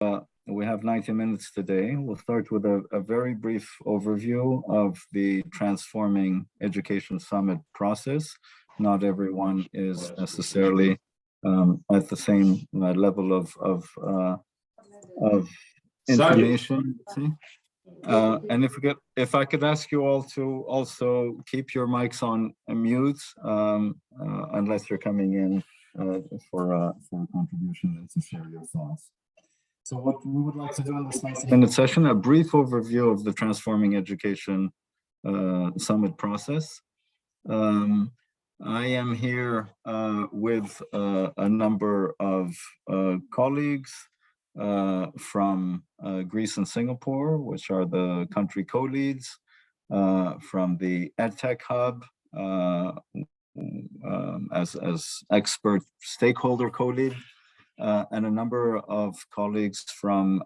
we have 90 minutes today. We'll start with a very brief overview of the Transforming Education Summit process. Not everyone is necessarily at the same level of information. And if I could ask you all to also keep your mics on mute, unless you're coming in for a contribution and to share your thoughts. So what we would like to do in this 90-minute session, a brief overview of the Transforming Education Summit process. I am here with a number of colleagues from Greece and Singapore, which are the country co-leads, from the EdTech Hub as expert stakeholder co-lead, and a number of colleagues from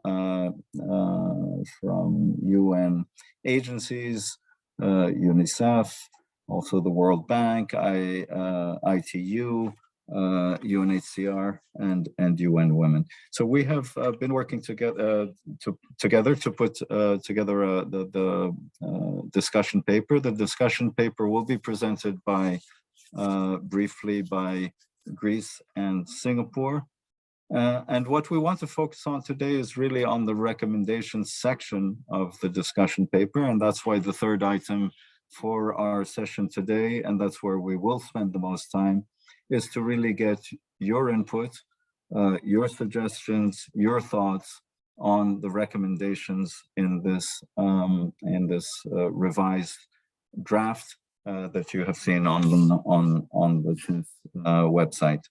UN agencies, UNICEF, also the World Bank, ITU, UNHCR, and UN Women. So we have been working together to put together the discussion paper. The discussion paper will be presented briefly by Greece and Singapore. And what we want to focus on today is really on the recommendations section of the discussion paper. And that's why the third item for our session today, and that's where we will spend the most time, is to really get your input, your suggestions, your thoughts on the recommendations in this revised draft that you have seen on the TIF website.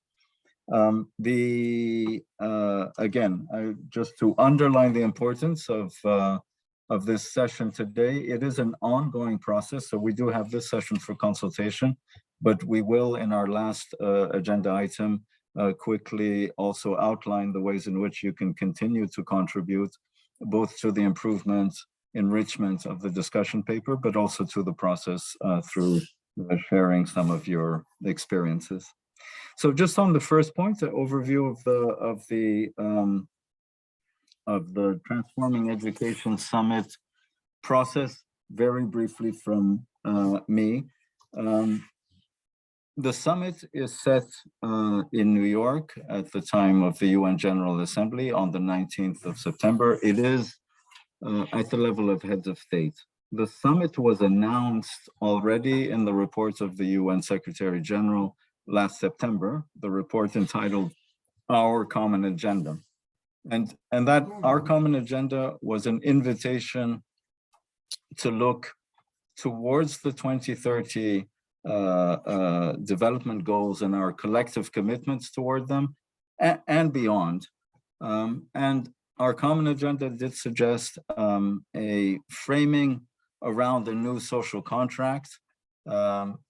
Again, just to underline the importance of this session today, it is an ongoing process. So we do have this session for consultation, but we will, in our last agenda item, quickly also outline the ways in which you can continue to contribute both to the improvement, enrichment of the discussion paper, but also to the process through sharing some of your experiences. So just on the first point, the overview of the Transforming Education Summit process, very briefly from me. The summit is set in New York at the time of the UN General Assembly on the 19th of September. It is at the level of heads of state. The summit was announced already in the report of the UN Secretary General last September, the report entitled Our Common Agenda. And that Our Common Agenda was an invitation to look towards the 2030 development goals and our collective commitments toward them and beyond. And Our Common Agenda did suggest a framing around a new social contract.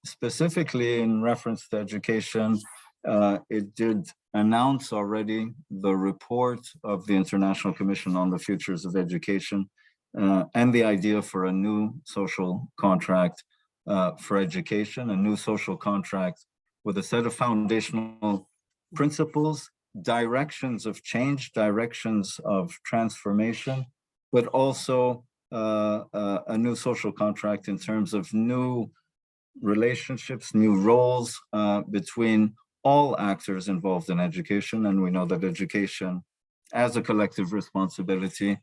Specifically in reference to education, it did announce already the report of the International Commission on the Futures of Education and the idea for a new social contract for education, a new social contract with a set of foundational principles, directions of change, directions of transformation, but also a new social contract in terms of new relationships, new roles between all actors involved in education. And we know that education as a collective responsibility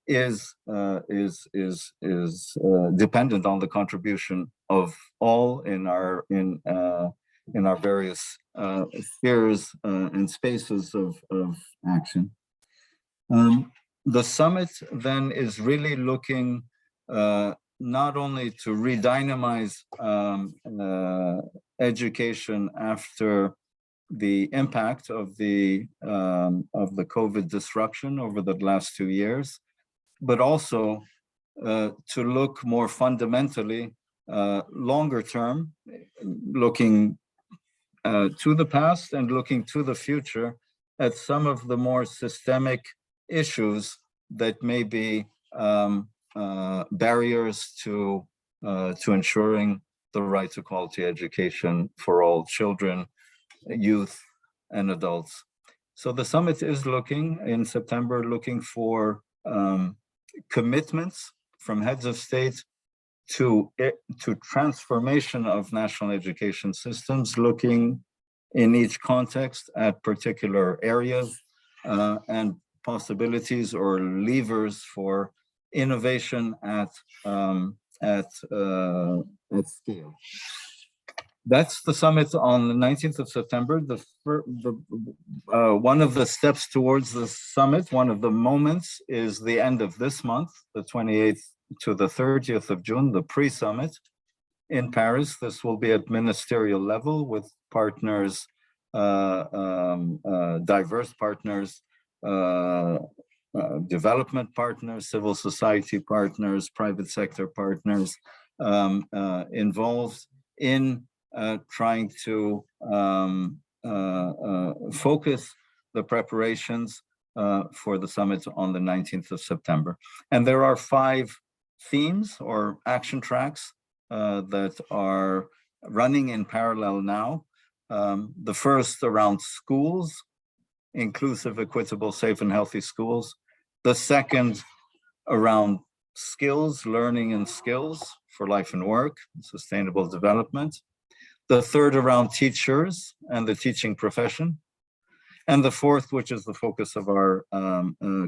is dependent on the contribution of all in our various spheres and spaces of action. The summit then is really looking not only to redynamize education after the impact of the COVID disruption over the last 2 years, but also to look more fundamentally, longer term, looking to the past and looking to the future at some of the more systemic issues that may be barriers to ensuring the right to quality education for all children, youth, and adults. So the summit is looking in September, looking for commitments from heads of state to transformation of national education systems, looking in each context at particular areas and possibilities or levers for innovation at scale. That's the summit on the 19th of September. One of the steps towards the summit, one of the moments, is the end of this month, the 28th to the 30th of June, the pre-summit in Paris. This will be at ministerial level with partners, diverse partners, development partners, civil society partners, private sector partners involved in trying to focus the preparations for the summit on the 19th of September. And there are 5 themes or action tracks that are running in parallel now. The first around schools, inclusive, equitable, safe, and healthy schools. The second around skills, learning and skills for life and work, sustainable development. The third around teachers and the teaching profession. And the fourth, which is the focus of our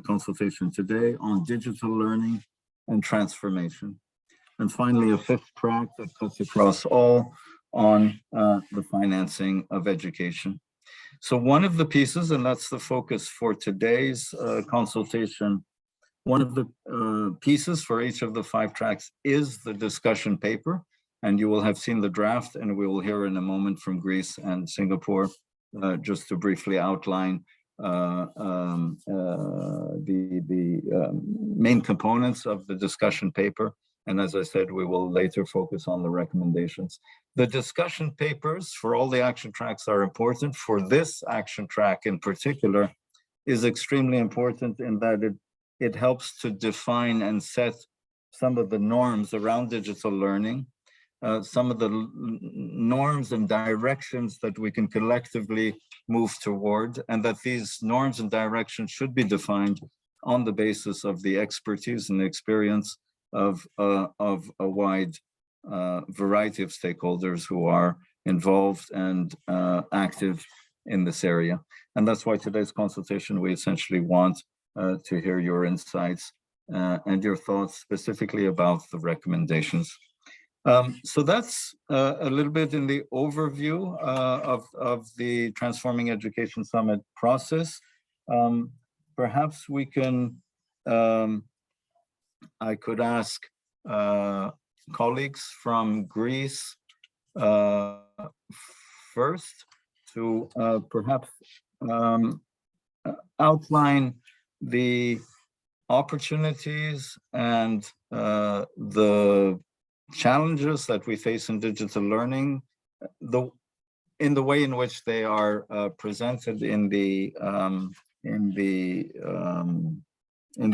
consultation today, on digital learning and transformation. And finally, a 5th track that cuts across all on the financing of education. So one of the pieces, and that's the focus for today's consultation, one of the pieces for each of the 5 tracks is the discussion paper. And you will have seen the draft, and we will hear in a moment from Greece and Singapore, just to briefly outline the main components of the discussion paper. And as I said, we will later focus on the recommendations. The discussion papers for all the action tracks are important. For this action track in particular is extremely important in that it helps to define and set some of the norms around digital learning, some of the norms and directions that we can collectively move toward, and that these norms and directions should be defined on the basis of the expertise and experience of a wide variety of stakeholders who are involved and active in this area. And that's why today's consultation, we essentially want to hear your insights and your thoughts specifically about the recommendations. So that's a little bit in the overview of the Transforming Education Summit process. Perhaps we can, I could ask colleagues from Greece first to perhaps outline the opportunities and the challenges that we face in digital learning, in the way in which they are presented in the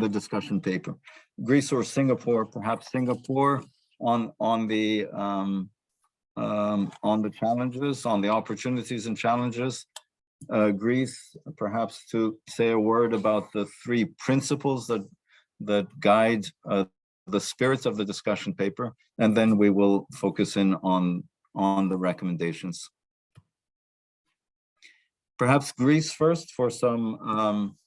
discussion paper. Greece or Singapore, perhaps Singapore, on the challenges, on the opportunities and challenges. Greece, perhaps to say a word about the 3 principles that guide the spirit of the discussion paper, and then we will focus in on the recommendations. Perhaps Greece first for some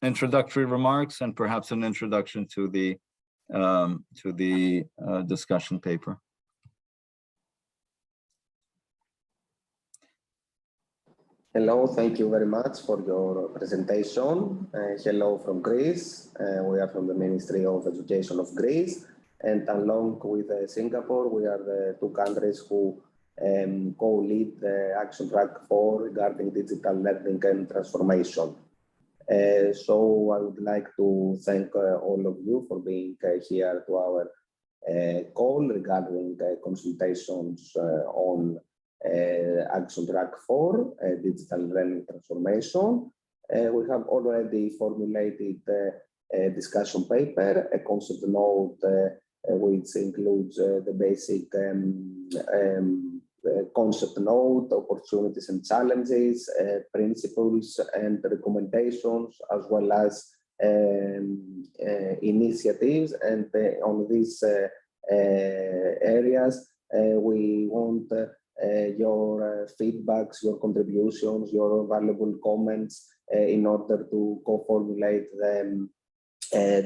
introductory remarks, and perhaps an introduction to the discussion paper. Hello, thank you very much for your presentation. Hello from Greece. We are from the Ministry of Education of Greece, and along with Singapore, we are the 2 countries who co-lead the Action Track 4 regarding digital learning and transformation. So I would like to thank all of you for being here to our call regarding consultations on Action Track 4, Digital Learning Transformation. We have already formulated a discussion paper, a concept note, which includes the basic concept note, opportunities and challenges, principles and recommendations, as well as initiatives. And on these areas, we want your feedbacks, your contributions, your valuable comments in order to co-formulate the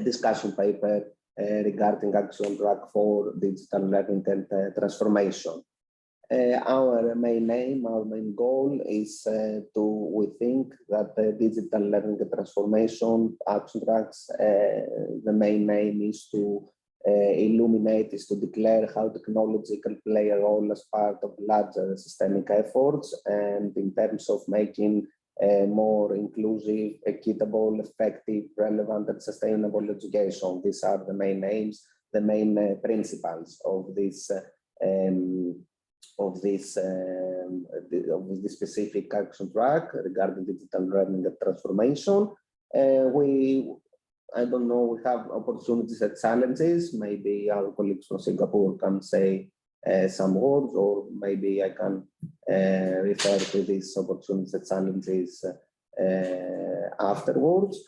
discussion paper regarding action track for digital learning and transformation. Our main aim, our main goal is we think that the digital learning and transformation action tracks, the main aim is to illuminate, is to declare how technology can play a role as part of larger systemic efforts, and in terms of making more inclusive, equitable, effective, relevant, and sustainable education. These are the main aims, the main principles of this specific action track regarding digital learning and transformation. I don't know, we have opportunities and challenges. Maybe our colleagues from Singapore can say some words, or maybe I can refer to these opportunities and challenges afterwards.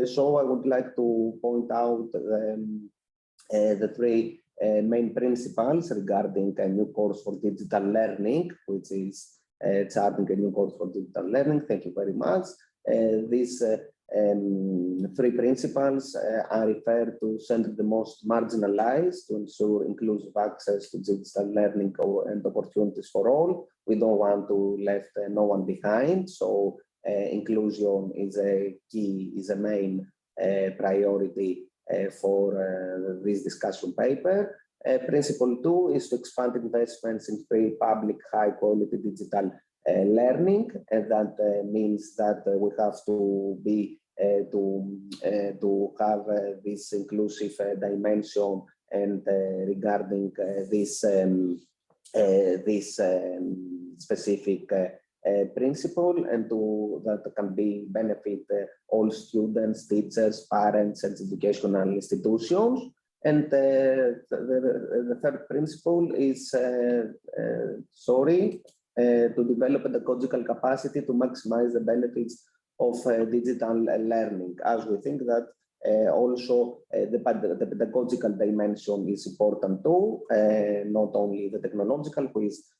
So I would like to point out the three main principles regarding a new course for digital learning, which is charting a new course for digital learning. Thank you very much. These three principles are referred to center the most marginalized to ensure inclusive access to digital learning and opportunities for all. We don't want to left no one behind. So inclusion is a key, is a main priority for this discussion paper. Principle 2 is to expand investments in free, public, high quality digital learning, and that means that we have to be to have this inclusive dimension, and regarding this specific principle, and that can be benefit all students, teachers, parents, and educational institutions. And the third principle is to develop pedagogical capacity to maximize the benefits of digital learning, as we think that also the pedagogical dimension is important too, not only the technological, which is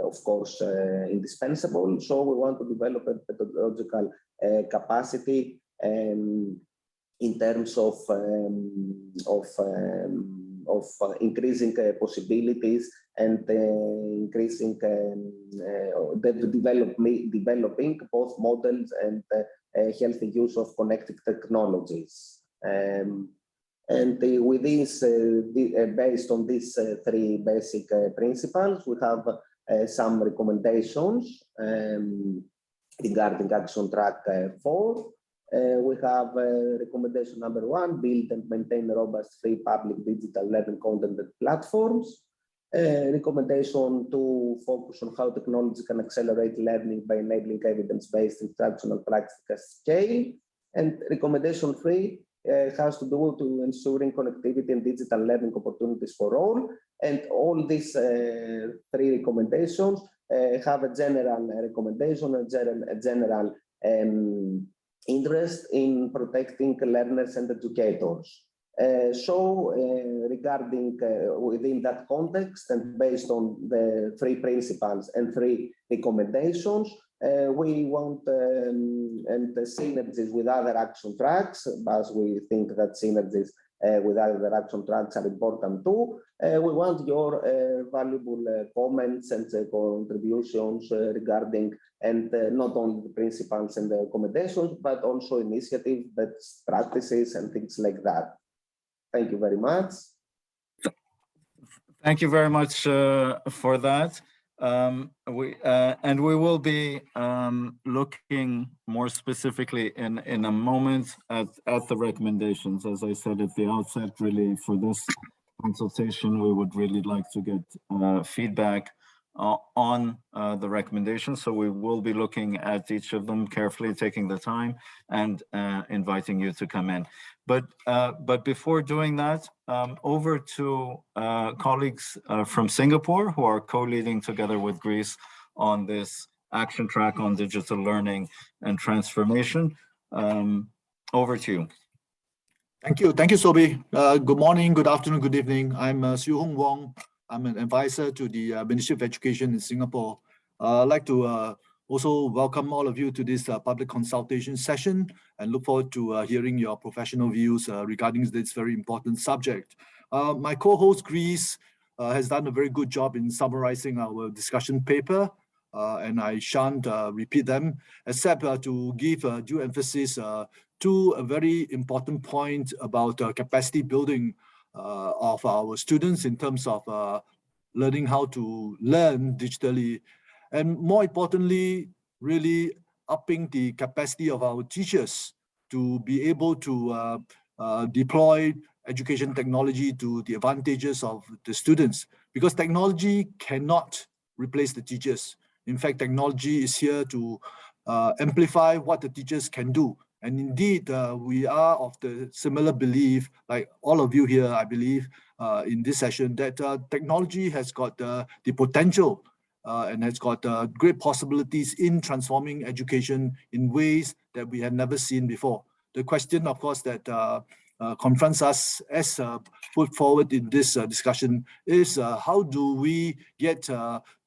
of course indispensable. So we want to develop a pedagogical capacity in terms of increasing possibilities and increasing developing both models and healthy use of connected technologies. And with this, based on these three basic principles, we have some recommendations regarding action track 4. We have recommendation number 1, build and maintain robust free public digital learning content and platforms. Recommendation 2, focus on how technology can accelerate learning by enabling evidence-based instructional practice at scale. And recommendation 3 has to do to ensuring connectivity and digital learning opportunities for all. And all these 3 recommendations have a general recommendation, a general interest in protecting learners and educators. Regarding within that context, and based on the 3 principles and 3 recommendations, we want and the synergies with other action tracks, as we think that synergies with other action tracks are important too. We want your valuable comments and contributions regarding, and not only the principles and the recommendations, but also initiatives, best practices, and things like that. Thank you very much. Thank you very much for that. We will be looking more specifically in a moment at the recommendations. As I said at the outset, really for this consultation, we would really like to get feedback on the recommendations. So we will be looking at each of them carefully, taking the time and inviting you to come in. But before doing that, over to colleagues from Singapore who are co-leading together with Greece on this action track on digital learning and transformation. Over to you. Thank you, Sobi. Good morning, good afternoon, good evening. I'm Siu Hong Wong. I'm an advisor to the Ministry of Education in Singapore. I'd like to also welcome all of you to this public consultation session and look forward to hearing your professional views regarding this very important subject. My co-host, Greece, has done a very good job in summarizing our discussion paper, and I shan't repeat them, except to give due emphasis to a very important point about capacity building of our students in terms of learning how to learn digitally, and more importantly, really upping the capacity of our teachers to be able to deploy education technology to the advantages of the students, because technology cannot replace the teachers. In fact, technology is here to amplify what the teachers can do. And indeed, we are of the similar belief, like all of you here, I believe, in this session, that technology has got the potential and has got great possibilities in transforming education in ways that we have never seen before. The question, of course, that confronts us as put forward in this discussion is how do we get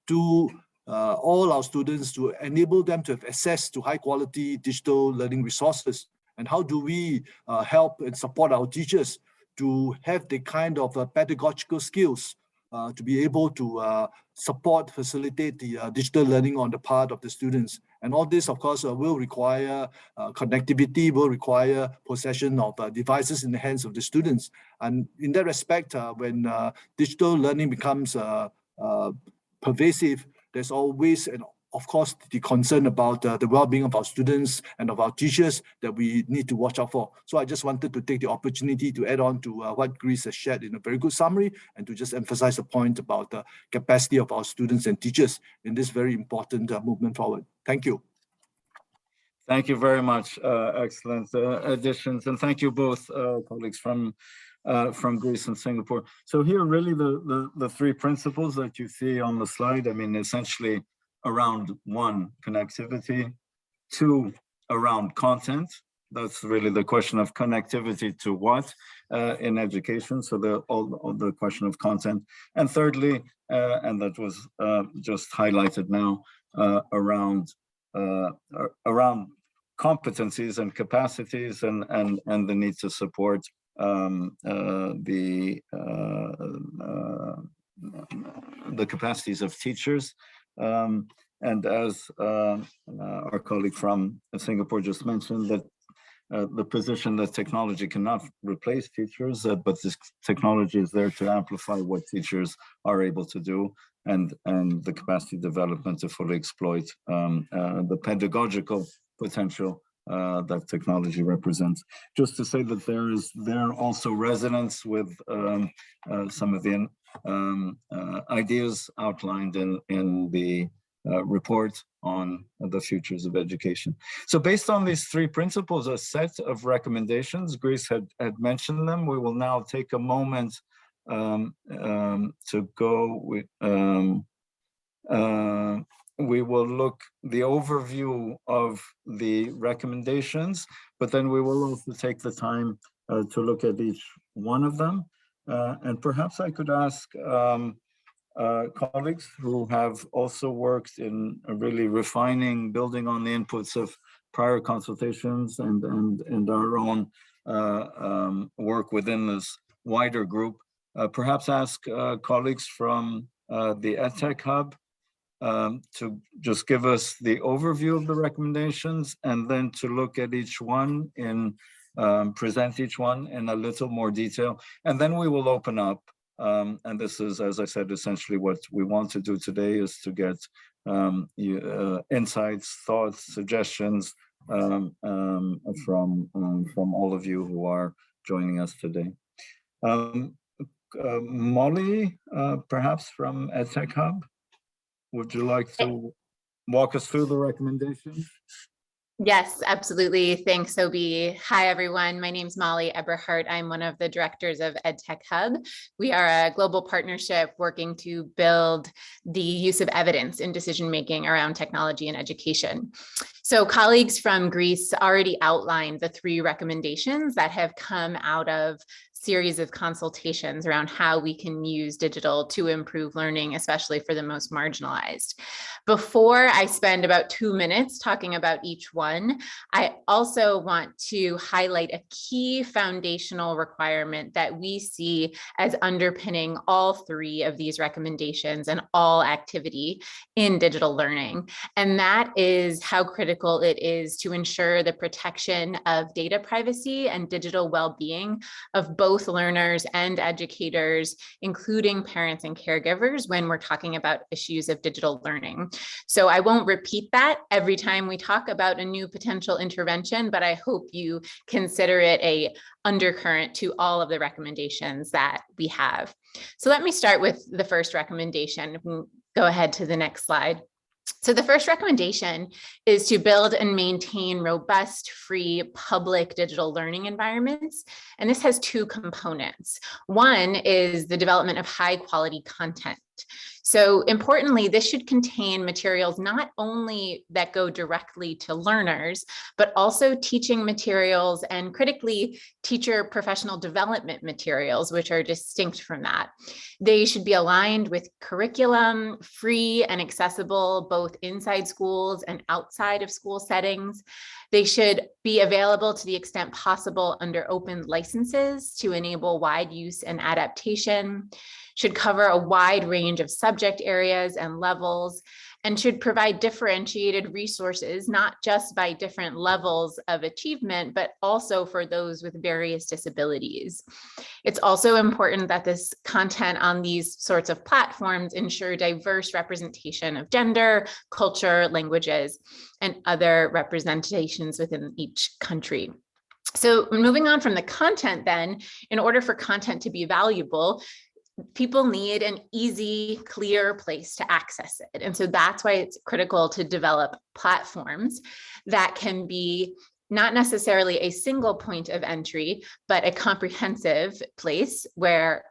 to all our students, to enable them to have access to high quality digital learning resources? And how do we help and support our teachers to have the kind of pedagogical skills to be able to support, facilitate the digital learning on the part of the students? And all this, of course, will require connectivity, will require possession of devices in the hands of the students. And in that respect, when digital learning becomes pervasive, there's always, and of course, the concern about the well-being of our students and of our teachers that we need to watch out for. So I just wanted to take the opportunity to add on to what Greece has shared in a very good summary, and to just emphasize the point about the capacity of our students and teachers in this very important movement forward. Thank you. Thank you very much. Excellent additions, and thank you both, colleagues from Greece and Singapore. So here, really, the three principles that you see on the slide, I mean, essentially around one, connectivity, two, around content. That's really the question of connectivity to what in education. So the question of content. And thirdly, and that was just highlighted now, around competencies and capacities and the need to support the capacities of teachers. And as our colleague from Singapore just mentioned, that the position that technology cannot replace teachers, but this technology is there to amplify what teachers are able to do, and the capacity development to fully exploit the pedagogical potential that technology represents. Just to say that there also resonance with some of the ideas outlined in the report on the futures of education. So based on these three principles, a set of recommendations, Greece had mentioned them. We will now take a moment to go with, we will look the overview of the recommendations, but then we will also take the time to look at each one of them. And perhaps I could ask colleagues who have also worked in really refining, building on the inputs of prior consultations and our own work within this wider group, perhaps ask colleagues from the EdTech Hub to just give us the overview of the recommendations, and then to look at each one in, present each one in a little more detail. And then we will open up, and this is, as I said, essentially what we want to do today is to get insights, thoughts, suggestions from all of you who are joining us today. Molly, perhaps from EdTech Hub? would you like to walk us through the recommendations? Yes, absolutely. Thanks, Obi. Hi, everyone. My name is Molly Eberhardt. I'm one of the directors of EdTech Hub. We are a global partnership working to build the use of evidence in decision-making around technology and education. So colleagues from Greece already outlined the 3 recommendations that have come out of series of consultations around how we can use digital to improve learning, especially for the most marginalized. Before I spend about 2 minutes talking about each one, I also want to highlight a key foundational requirement that we see as underpinning all 3 of these recommendations and all activity in digital learning. And that is how critical it is to ensure the protection of data privacy and digital well-being of both learners and educators, including parents and caregivers, when we're talking about issues of digital learning. So I won't repeat that every time we talk about a new potential intervention, but I hope you consider it a undercurrent to all of the recommendations that we have. So let me start with the first recommendation. Go ahead to the next slide. So the first recommendation is to build and maintain robust, free, public digital learning environments. And this has 2 components. One is the development of high quality content. So importantly, this should contain materials not only that go directly to learners, but also teaching materials and critically teacher professional development materials, which are distinct from that. They should be aligned with curriculum, free and accessible both inside schools and outside of school settings. They should be available to the extent possible under open licenses to enable wide use and adaptation, should cover a wide range of subject areas and levels, and should provide differentiated resources, not just by different levels of achievement, but also for those with various disabilities. It's also important that this content on these sorts of platforms ensure diverse representation of gender, culture, languages, and other representations within each country. So moving on from the content then, in order for content to be valuable, people need an easy, clear place to access it. And so that's why it's critical to develop platforms that can be not necessarily a single point of entry, but a comprehensive place where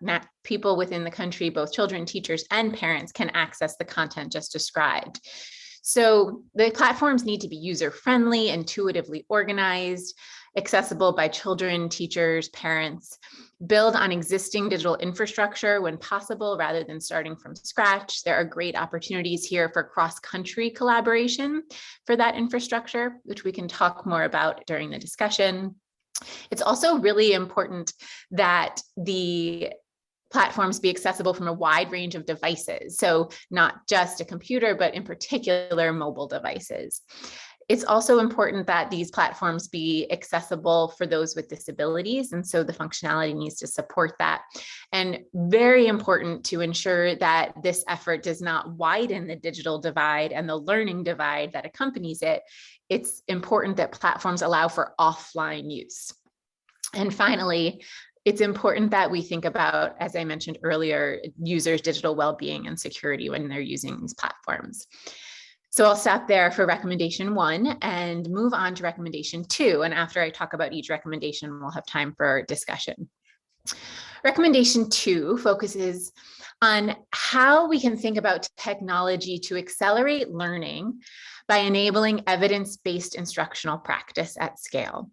people within the country, both children, teachers, and parents, can access the content just described. So the platforms need to be user-friendly, intuitively organized, accessible by children, teachers, parents, build on existing digital infrastructure when possible rather than starting from scratch. There are great opportunities here for cross-country collaboration for that infrastructure, which we can talk more about during the discussion. It's also really important that the platforms be accessible from a wide range of devices. So not just a computer, but in particular mobile devices. It's also important that these platforms be accessible for those with disabilities. And so the functionality needs to support that. And very important to ensure that this effort does not widen the digital divide and the learning divide that accompanies it. It's important that platforms allow for offline use. And finally, it's important that we think about, as I mentioned earlier, users' digital well-being and security when they're using these platforms. So I'll stop there for recommendation 1 and move on to recommendation 2. And after I talk about each recommendation, we'll have time for discussion. Recommendation 2 focuses on how we can think about technology to accelerate learning by enabling evidence-based instructional practice at scale.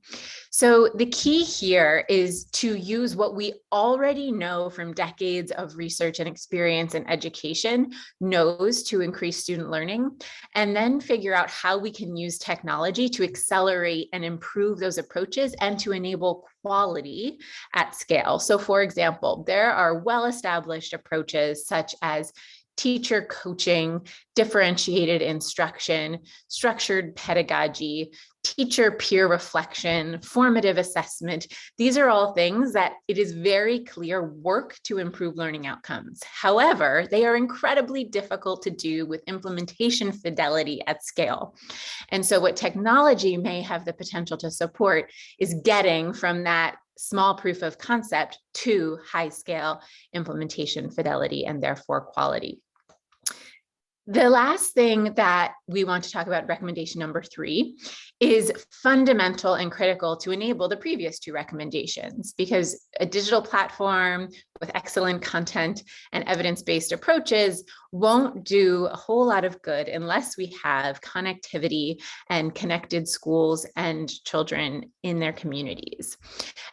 So the key here is to use what we already know from decades of research and experience in education knows to increase student learning, and then figure out how we can use technology to accelerate and improve those approaches and to enable quality at scale. So for example, there are well-established approaches such as teacher coaching, differentiated instruction, structured pedagogy, teacher peer reflection, formative assessment. These are all things that it is very clear work to improve learning outcomes. However, they are incredibly difficult to do with implementation fidelity at scale. And so what technology may have the potential to support is getting from that small proof of concept to high scale implementation fidelity and therefore quality. The last thing that we want to talk about, recommendation number 3, is fundamental and critical to enable the previous 2 recommendations, because a digital platform with excellent content and evidence-based approaches won't do a whole lot of good unless we have connectivity and connected schools and children in their communities.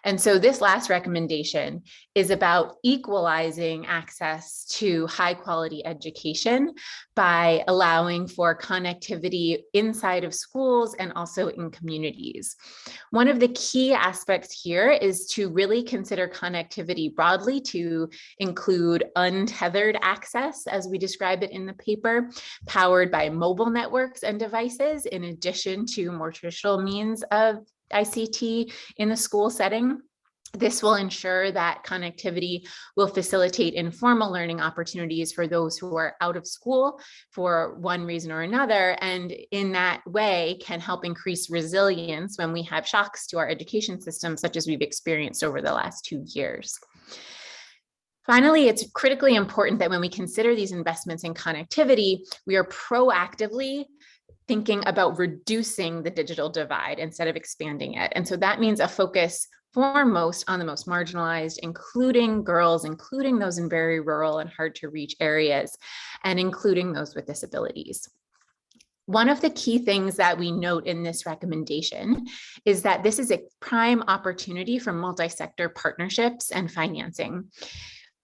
And so this last recommendation is about equalizing access to high quality education by allowing for connectivity inside of schools and also in communities. One of the key aspects here is to really consider connectivity broadly to include untethered access, as we describe it in the paper, powered by mobile networks and devices, in addition to more traditional means of ICT in the school setting. This will ensure that connectivity will facilitate informal learning opportunities for those who are out of school for one reason or another, and in that way can help increase resilience when we have shocks to our education system, such as we've experienced over the last 2 years. Finally, it's critically important that when we consider these investments in connectivity, we are proactively thinking about reducing the digital divide instead of expanding it. And so that means a focus foremost on the most marginalized, including girls, including those in very rural and hard to reach areas, and including those with disabilities. One of the key things that we note in this recommendation is that this is a prime opportunity for multi-sector partnerships and financing.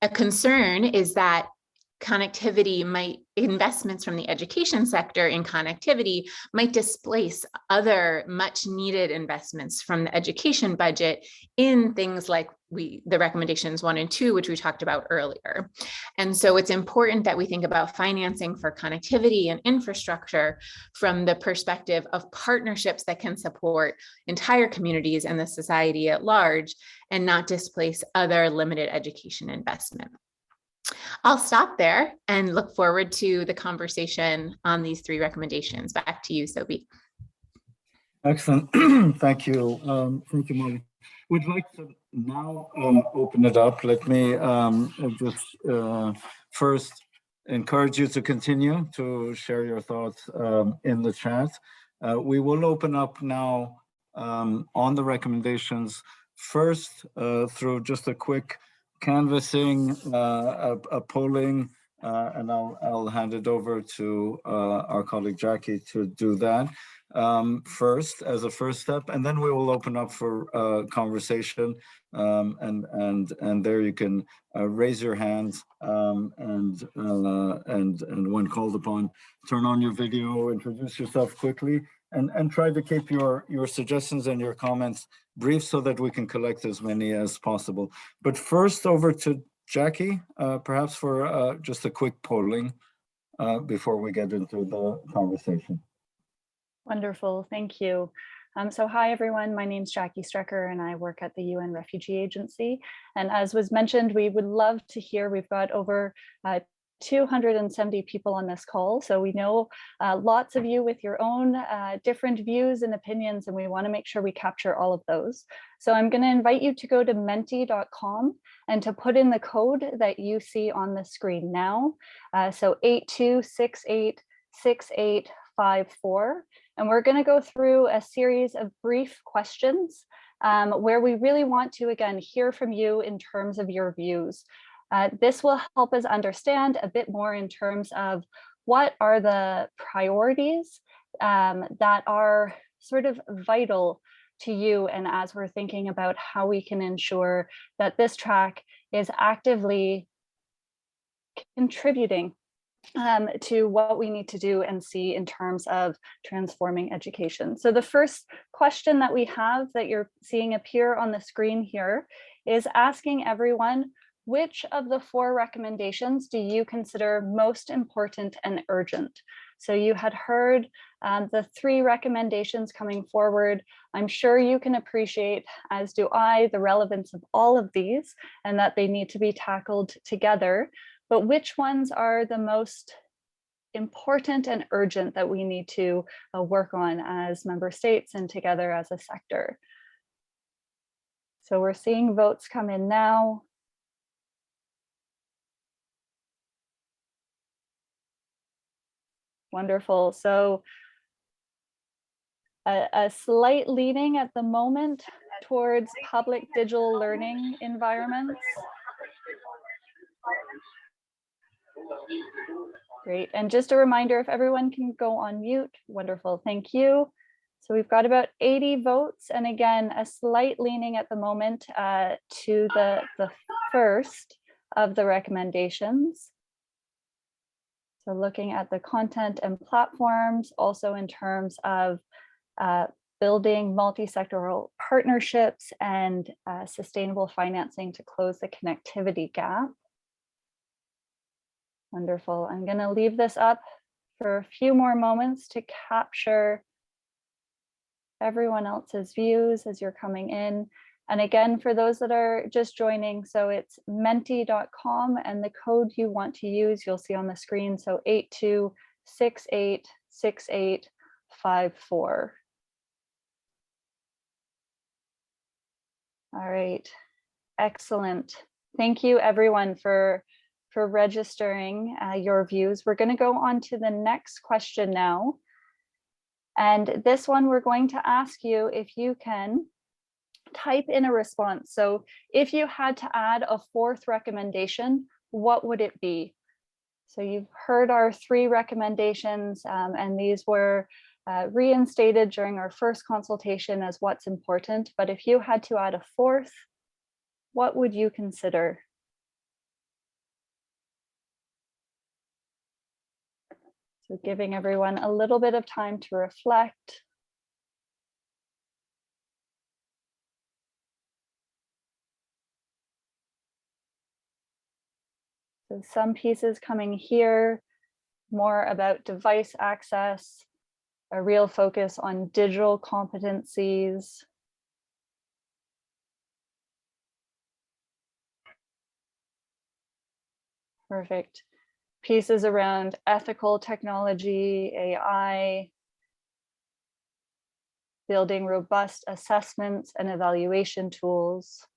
A concern is that investments from the education sector in connectivity might displace other much needed investments from the education budget in things like the recommendations 1 and 2, which we talked about earlier. And so it's important that we think about financing for connectivity and infrastructure from the perspective of partnerships that can support entire communities and the society at large, and not displace other limited education investment. I'll stop there and look forward to the conversation on these 3 recommendations. Back to you, Sobi. Excellent. Thank you. Thank you, Molly. We'd like to now open it up. Let me just first encourage you to continue to share your thoughts in the chat. We will open up now on the recommendations, first through just a quick canvassing, a polling, and I'll hand it over to our colleague Jackie to do that first as a first step, and then we will open up for conversation, and there you can raise your hand and when called upon, turn on your video, introduce yourself quickly, and try to keep your suggestions and your comments brief so that we can collect as many as possible. But first, over to Jackie, perhaps for just a quick polling before we get into the conversation. Wonderful, thank you. So hi everyone, my name's Jackie Strecker and I work at the UN Refugee Agency. And as was mentioned, we would love to hear, we've got over 270 people on this call. So we know lots of you with your own different views and opinions, and we want to make sure we capture all of those. So I'm going to invite you to go to menti.com and to put in the code that you see on the screen now. So 82686854. And we're going to go through a series of brief questions where we really want to, again, hear from you in terms of your views. This will help us understand a bit more in terms of what are the priorities that are sort of vital to you, and as we're thinking about how we can ensure that this track is actively contributing to what we need to do and see in terms of transforming education. So the first question that we have that you're seeing appear on the screen here is asking everyone, which of the 4 recommendations do you consider most important and urgent? So you had heard the 3 recommendations coming forward. I'm sure you can appreciate, as do I, the relevance of all of these and that they need to be tackled together. But which ones are the most important and urgent that we need to work on as member states and together as a sector? So we're seeing votes come in now. Wonderful. So a slight leaning at the moment towards public digital learning environments. Great. And just a reminder, if everyone can go on mute, wonderful. Thank you. So we've got about 80 votes. And again, a slight leaning at the moment to the first of the recommendations. So looking at the content and platforms, also in terms of building multi-sectoral partnerships and sustainable financing to close the connectivity gap. Wonderful. I'm going to leave this up for a few more moments to capture everyone else's views as you're coming in. And again, for those that are just joining, so it's menti.com and the code you want to use, you'll see on the screen. So 82686854. All right, excellent. Thank you everyone for registering your views. We're going to go on to the next question now. And this one, we're going to ask you if you can type in a response. So if you had to add a fourth recommendation, what would it be? So you've heard our 3 recommendations, and these were reinstated during our first consultation as what's important. But if you had to add a fourth, what would you consider? So giving everyone a little bit of time to reflect. So some pieces coming here, more about device access, a real focus on digital competencies. Perfect. Pieces around ethical technology, AI, building robust assessments and evaluation tools.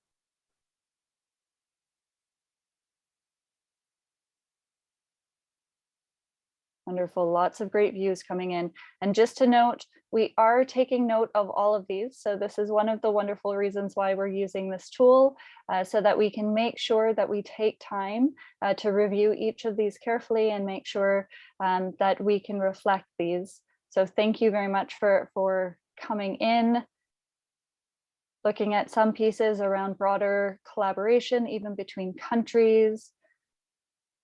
Wonderful, lots of great views coming in. And just to note, we are taking note of all of these. So this is one of the wonderful reasons why we're using this tool, so that we can make sure that we take time to review each of these carefully and make sure that we can reflect these. So thank you very much for coming in, looking at some pieces around broader collaboration, even between countries.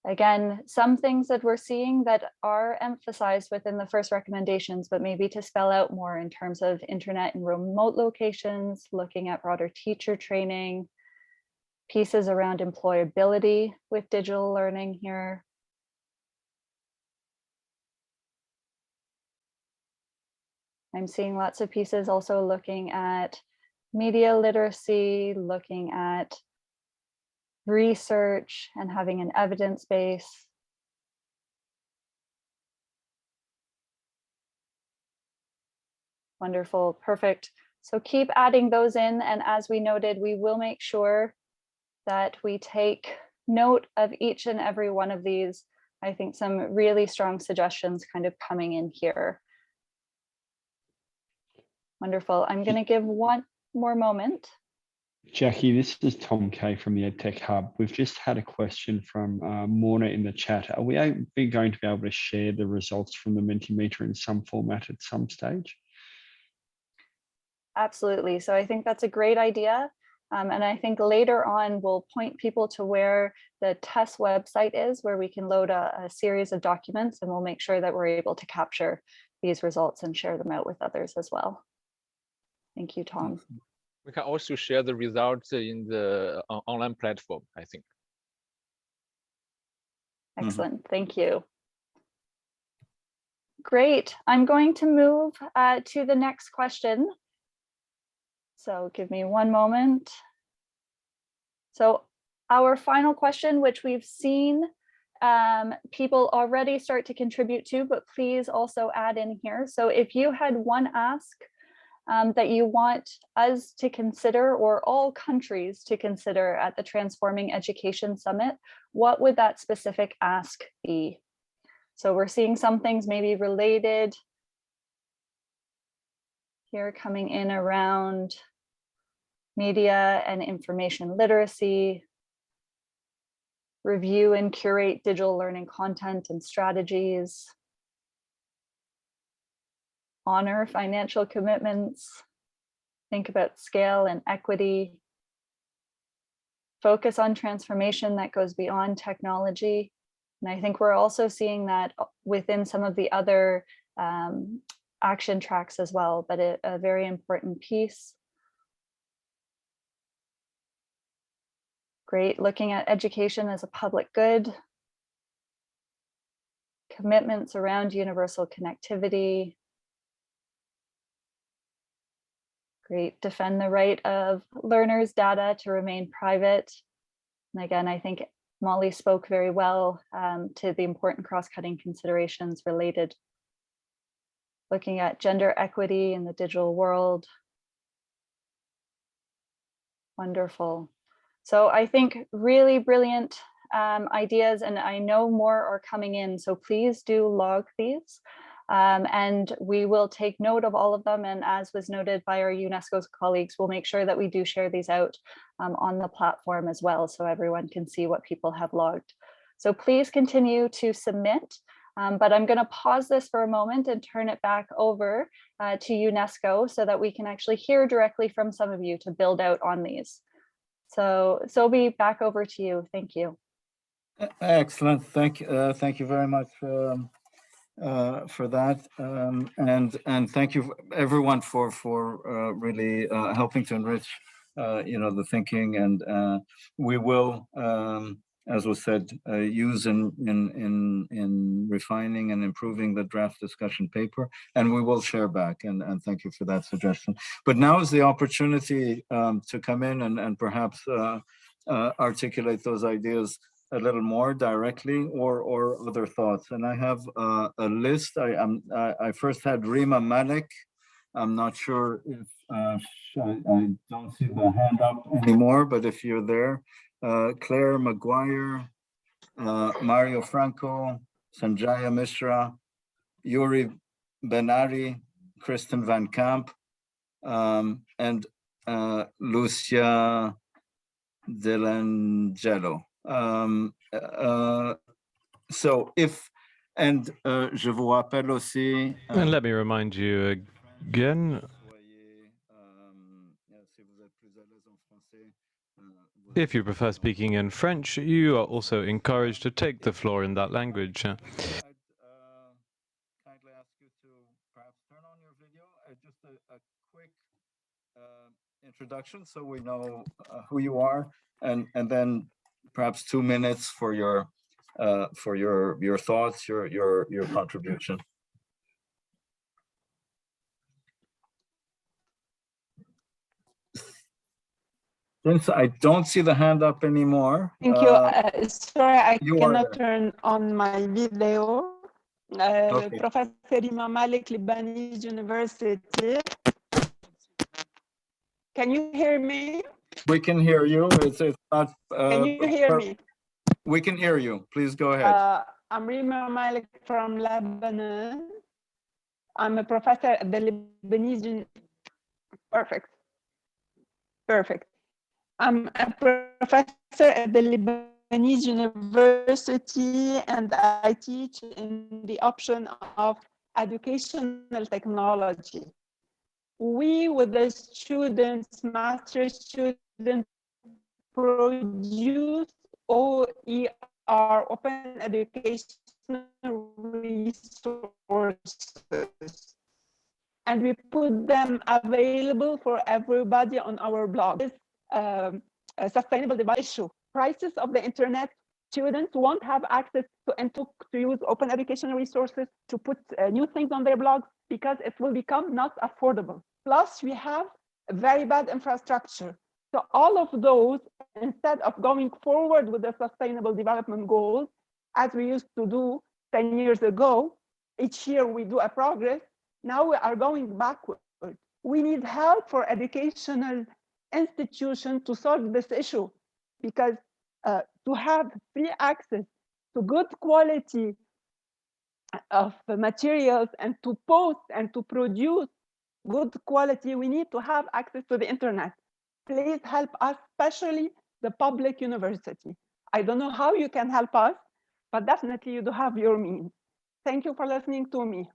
Again, some things that we're seeing that are emphasized within the first recommendations, but maybe to spell out more in terms of internet and remote locations, looking at broader teacher training, pieces around employability with digital learning here. I'm seeing lots of pieces also looking at media literacy, looking at research and having an evidence base. Wonderful, perfect. So keep adding those in, and as we noted, we will make sure that we take note of each and every one of these. I think some really strong suggestions kind of coming in here. Wonderful. I'm going to give one more moment. Jackie, this is Tom Kay from the EdTech Hub. We've just had a question from Morna in the chat. Are we going to be able to share the results from the Mentimeter in some format at some stage? Absolutely. So I think that's a great idea. And I think later on, we'll point people to where the TESS website is, where we can load a series of documents, and we'll make sure that we're able to capture these results and share them out with others as well. Thank you, Tom. We can also share the results in the online platform, I think. Excellent, thank you. Great, I'm going to move to the next question. So give me one moment. So our final question, which we've seen people already start to contribute to, but please also add in here. So if you had one ask that you want us to consider, or all countries to consider at the Transforming Education Summit, what would that specific ask be? So we're seeing some things maybe related here coming in around media and information literacy, review and curate digital learning content and strategies, honor financial commitments, think about scale and equity, focus on transformation that goes beyond technology. And I think we're also seeing that within some of the other action tracks as well, but a very important piece. Great, looking at education as a public good, commitments around universal connectivity. Great, defend the right of learners' data to remain private. And again, I think Molly spoke very well to the important cross-cutting considerations related. Looking at gender equity in the digital world. Wonderful. So I think really brilliant ideas, and I know more are coming in, so please do log these. And we will take note of all of them. And as was noted by our UNESCO colleagues, we'll make sure that we do share these out on the platform as well, so everyone can see what people have logged. So please continue to submit, but I'm going to pause this for a moment and turn it back over to UNESCO so that we can actually hear directly from some of you to build out on these. So Sobi, back over to you. Thank you. Excellent. Thank you very much for that, and thank you everyone for really helping to enrich the thinking, and we will, as was said, use in refining and improving the draft discussion paper, and we will share back, and thank you for that suggestion. But now is the opportunity to come in and perhaps articulate those ideas a little more directly, or other thoughts. And I have a list. I first had Rima Malik. I'm not sure if I don't see the hand up anymore, but if you're there, Claire Maguire, Mario Franco, Sanjaya Mishra, Yuri Benari, Kirsten Van Gaam, and Lucia Delangelo. So if, and je vous rappelle aussi. And let me remind you again, if you prefer speaking in French, you are also encouraged to take the floor in that language. I'd kindly ask you to perhaps turn on your video, just a quick introduction so we know who you are, and then perhaps 2 minutes for your thoughts, your contribution. Since I don't see the hand up anymore. Thank you. Sorry, I cannot there. turn on my video. Okay. Professor Rima Malik, Lebanese University. Can you hear me? We can hear you. It's not. Can you hear me? We can hear you. Please go ahead. I'm Rima Malik from Lebanon. I'm a professor at the Lebanese. Perfect. I'm a professor at the Lebanese University, and I teach in the option of educational technology. We, with the students, master students, produce OER, open educational resources, and we put them available for everybody on our blog. This a sustainable device issue. Prices of the internet, students won't have access to and to use open educational resources to put new things on their blogs because it will become not affordable. Plus, we have very bad infrastructure. So all of those, instead of going forward with the sustainable development goals, as we used to do 10 years ago, each year we do a progress, now we are going backward. We need help for educational institutions to solve this issue, because to have free access to good quality of materials and to post and to produce good quality, we need to have access to the internet. Please help us, especially the public university. I don't know how you can help us, but definitely you do have your means. Thank you for listening to me.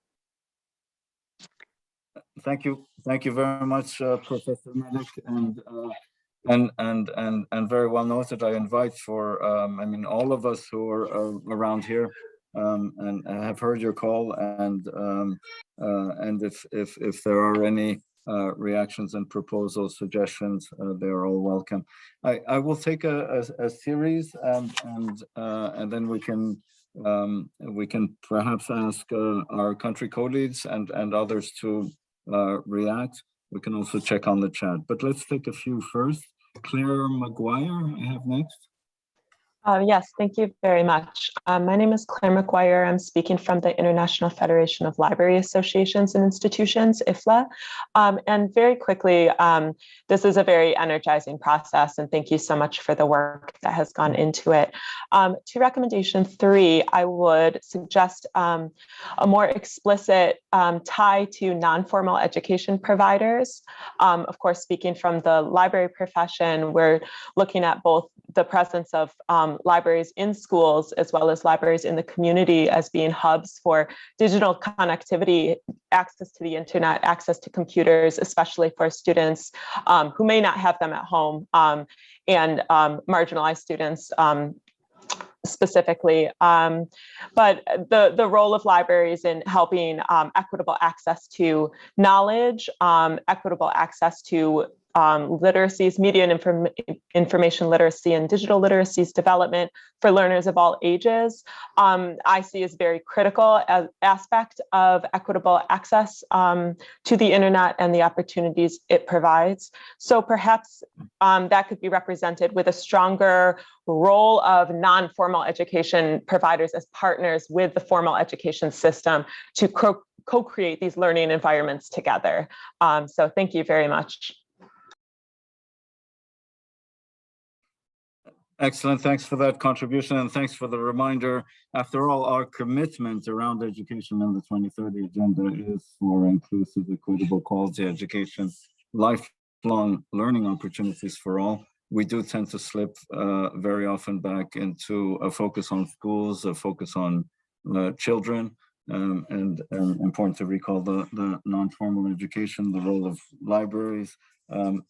Thank you very much, Professor Malik, and very well noted. I invite for I mean, all of us who are around here and have heard your call, and if there are any reactions and proposals, suggestions, they are all welcome. I will take a series and then we can perhaps ask our country co-leads and others to react. We can also check on the chat, but let's take a few first. Claire McGuire, I have next. Yes, thank you very much. My name is Claire McGuire. I'm speaking from the International Federation of Library Associations and Institutions, IFLA. And very quickly, this is a very energizing process, and thank you so much for the work that has gone into it. To recommendation 3, I would suggest a more explicit tie to non-formal education providers. Of course, speaking from the library profession, we're looking at both the presence of libraries in schools as well as libraries in the community as being hubs for digital connectivity, access to the internet, access to computers, especially for students who may not have them at home, and marginalized students specifically. But the role of libraries in helping equitable access to knowledge, equitable access to literacies, media and information literacy and digital literacies development for learners of all ages, I see as very critical aspect of equitable access to the internet and the opportunities it provides. So perhaps that could be represented with a stronger role of non-formal education providers as partners with the formal education system to co-create these learning environments together. So thank you very much. Excellent. Thanks for that contribution, and thanks for the reminder. After all, our commitment around education in the 2030 agenda is for inclusive, equitable, quality education, lifelong learning opportunities for all. We do tend to slip very often back into a focus on schools, a focus on children, and important to recall the non-formal education, the role of libraries, and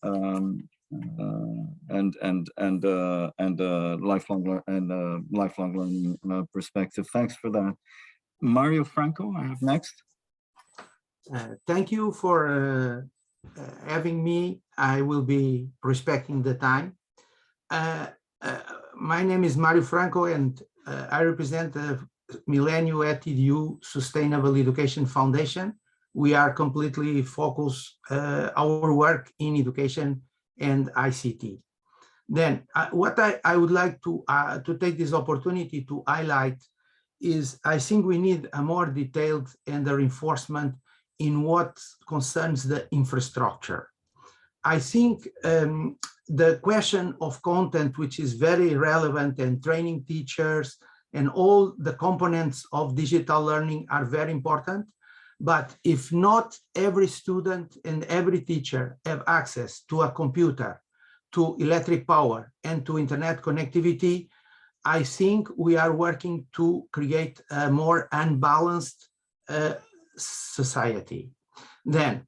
lifelong learning perspective. Thanks for that. Mario Franco, I have next. Thank you for having me. I will be respecting the time. My name is Mario Franco, and I represent the Millennium EduU Sustainable Education Foundation. We are completely focused our work in education and ICT. Then what I would like to take this opportunity to highlight is I think we need a more detailed and a reinforcement in what concerns the infrastructure. I think the question of content, which is very relevant, and training teachers and all the components of digital learning are very important. But if not every student and every teacher have access to a computer, to electric power, and to internet connectivity, I think we are working to create a more unbalanced society. Then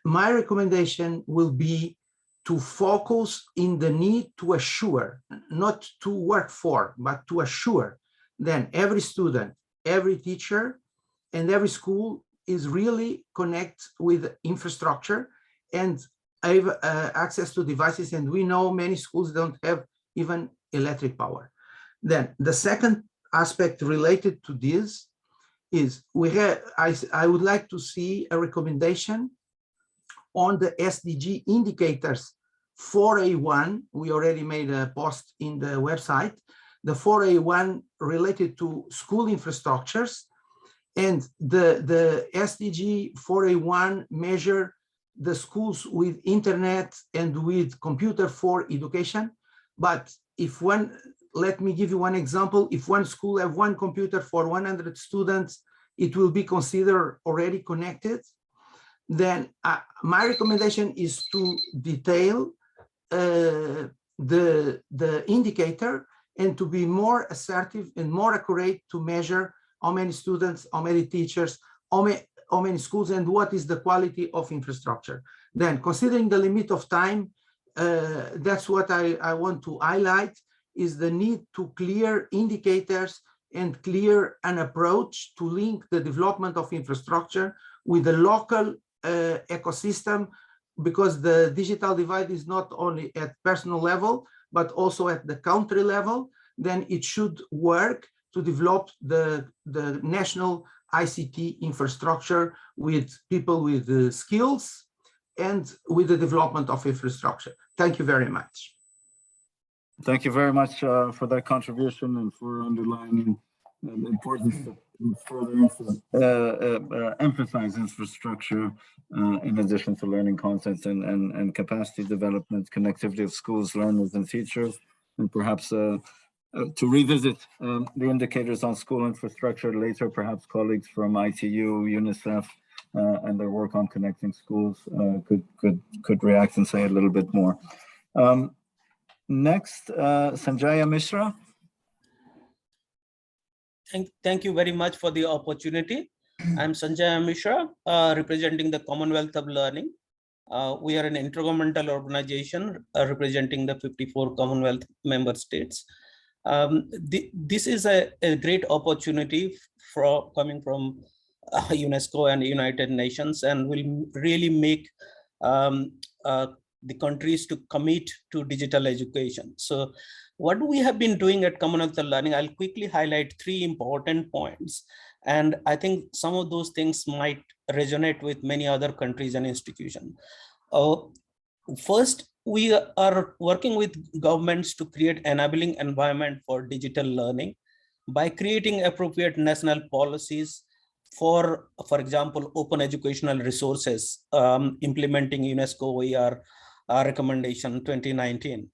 my recommendation will be to focus in the need to assure, not to work for, but to assure that every student, every teacher, and every school is really connect with infrastructure and have access to devices. And we know many schools don't have even electric power. Then the second aspect related to this is I would like to see a recommendation on the Sdg Indicators 4A1. We already made a post in the website. The 4A1 related to school infrastructures, and the Sdg 4A1 measure the schools with internet and with computer for education. But if one let me give you one example. If one school have one computer for 100 students, it will be considered already connected. Then my recommendation is to detail the indicator and to be more assertive and more accurate to measure how many students, how many teachers, how many schools, and what is the quality of infrastructure. Then, considering the limit of time, that's what I want to highlight, is the need to clear indicators and clear an approach to link the development of infrastructure with the local ecosystem, because the digital divide is not only at personal level, but also at the country level. Then it should work to develop the national ICT infrastructure with people with the skills and with the development of infrastructure. Thank you very much. Thank you very much for that contribution and for underlining the importance of further emphasize infrastructure in addition to learning content and capacity development, connectivity of schools, learners, and teachers, and perhaps to revisit the indicators on school infrastructure later. Perhaps colleagues from ITU, UNICEF, and their work on connecting schools could react and say a little bit more. Next, Sanjaya Mishra. Thank you very much for the opportunity. I'm Sanjay Mishra, representing the Commonwealth of Learning. We are an intergovernmental organization representing the 54 Commonwealth member states. This is a great opportunity coming from UNESCO and United Nations, and will really make the countries to commit to digital education. So what we have been doing at Commonwealth of Learning, I'll quickly highlight 3 important points. And I think some of those things might resonate with many other countries and institutions. First, we are working with governments to create enabling environment for digital learning by creating appropriate national policies for example, open educational resources, implementing UNESCO OER recommendation 2019.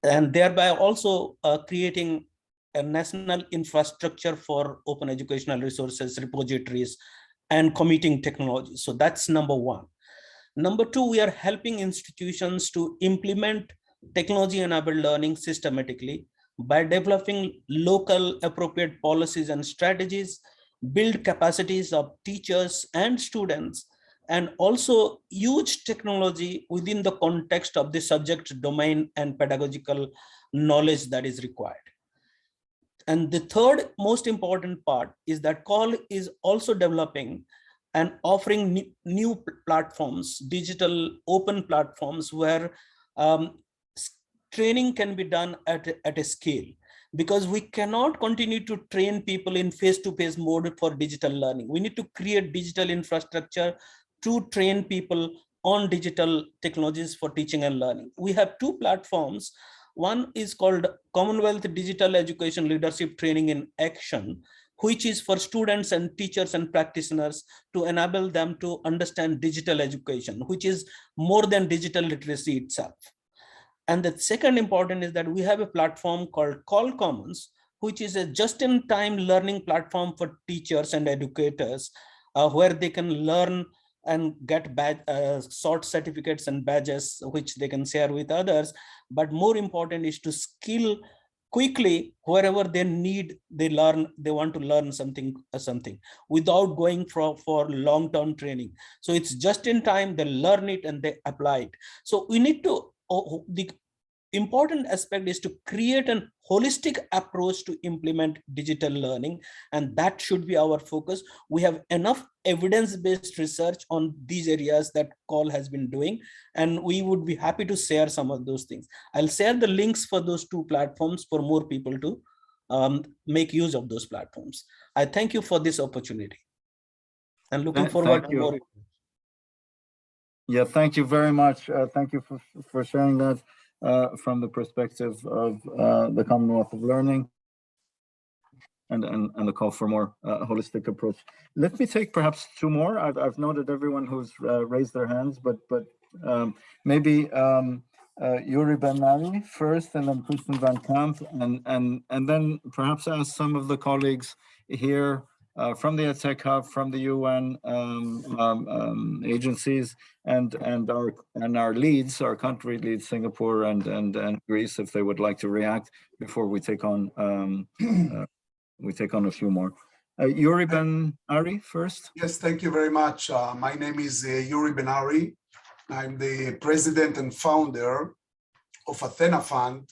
And thereby also creating a national infrastructure for open educational resources, repositories, and committing technology. So that's number 1. Number 2, we are helping institutions to implement technology-enabled learning systematically by developing local appropriate policies and strategies, build capacities of teachers and students, and also use technology within the context of the subject domain and pedagogical knowledge that is required. And the third most important part is that COL is also developing and offering new platforms, digital open platforms, where training can be done at a scale, because we cannot continue to train people in face-to-face mode for digital learning. We need to create digital infrastructure to train people on digital technologies for teaching and learning. We have 2 platforms. One is called Commonwealth Digital Education Leadership Training in Action, which is for students and teachers and practitioners to enable them to understand digital education, which is more than digital literacy itself. And the second important is that we have a platform called Call Commons, which is a just-in-time learning platform for teachers and educators, where they can learn and get short certificates and badges, which they can share with others. But more important is to skill quickly wherever they want to learn something without going for long-term training. So it's just in time, they learn it and they apply it. So we need to, the important aspect is to create a holistic approach to implement digital learning, and that should be our focus. We have enough evidence-based research on these areas that COL has been doing, and we would be happy to share some of those things. I'll share the links for those 2 platforms for more people to make use of those platforms. I thank you for this opportunity and looking forward to more. Yeah, thank you very much. Thank you for sharing that. From the perspective of the Commonwealth of Learning and the call for more holistic approach. Let me take perhaps 2 more. I've noted everyone who's raised their hands, but maybe Yuri Ben-Mari first, and then Kirsten Van Gaam, and then perhaps ask some of the colleagues here from the EdTech Hub, from the UN agencies, and our leads, our country leads, Singapore and Greece, if they would like to react before we take on a few more. Yuri Ben-Ari first. Yes, thank you very much. My name is Yuri Ben-Ari. I'm the president and founder of Athena Fund,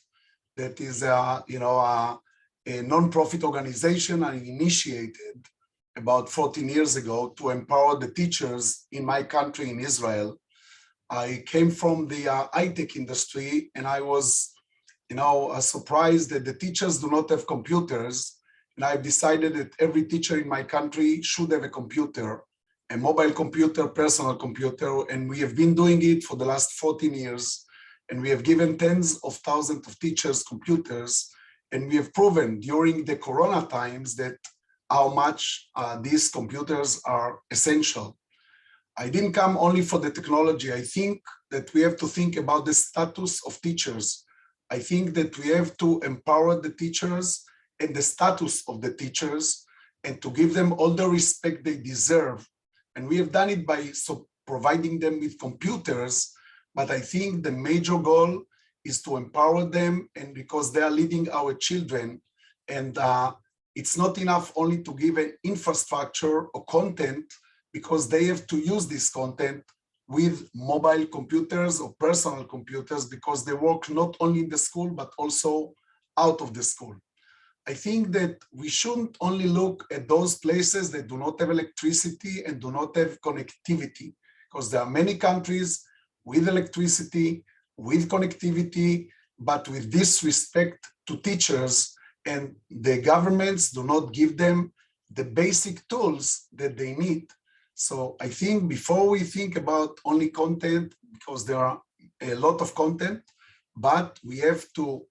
that is a non-profit organization I initiated about 14 years ago to empower the teachers in my country, in Israel. I came from the high-tech industry, and I was, surprised that the teachers do not have computers. And I've decided that every teacher in my country should have a computer, a mobile computer, personal computer, and we have been doing it for the last 14 years. And we have given tens of thousands of teachers computers, and we have proven during the Corona times that how much these computers are essential. I didn't come only for the technology. I think that we have to think about the status of teachers. I think that we have to empower the teachers and the status of the teachers, and to give them all the respect they deserve. And we have done it by providing them with computers, but I think the major goal is to empower them, and because they are leading our children, and it's not enough only to give an infrastructure or content, because they have to use this content with mobile computers or personal computers, because they work not only in the school, but also out of the school. I think that we shouldn't only look at those places that do not have electricity and do not have connectivity, because there are many countries with electricity, with connectivity, but with disrespect to teachers, and the governments do not give them the basic tools that they need. So I think before we think about only content, because there are a lot of content, but we have to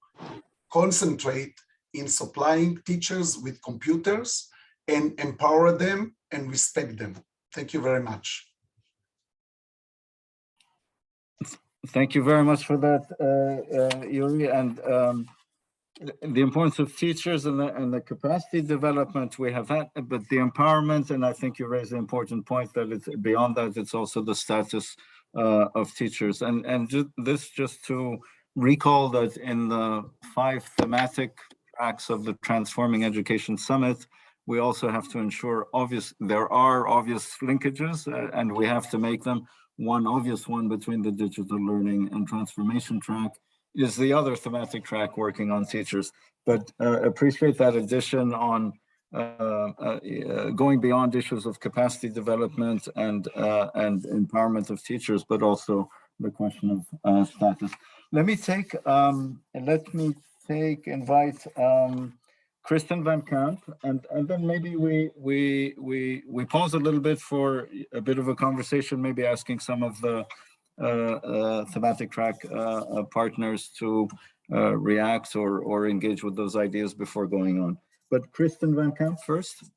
concentrate in supplying teachers with computers and empower them and respect them. Thank you very much. Thank you very much for that, Yuri. And the importance of teachers and the capacity development we have had, but the empowerment, and I think you raised an important point that it's beyond that, it's also the status of teachers. And just to recall that in the 5 thematic tracks of the Transforming Education Summit, we also have to ensure there are obvious linkages, and we have to make them. One obvious one between the digital learning and transformation track is the other thematic track working on teachers. But appreciate that addition on going beyond issues of capacity development and empowerment of teachers, but also the question of status. Let me invite Kirsten Van Gaam, and then maybe we pause a little bit for a bit of a conversation, maybe asking some of the thematic track partners to react or engage with those ideas before going on. But Kirsten Van Gaam first.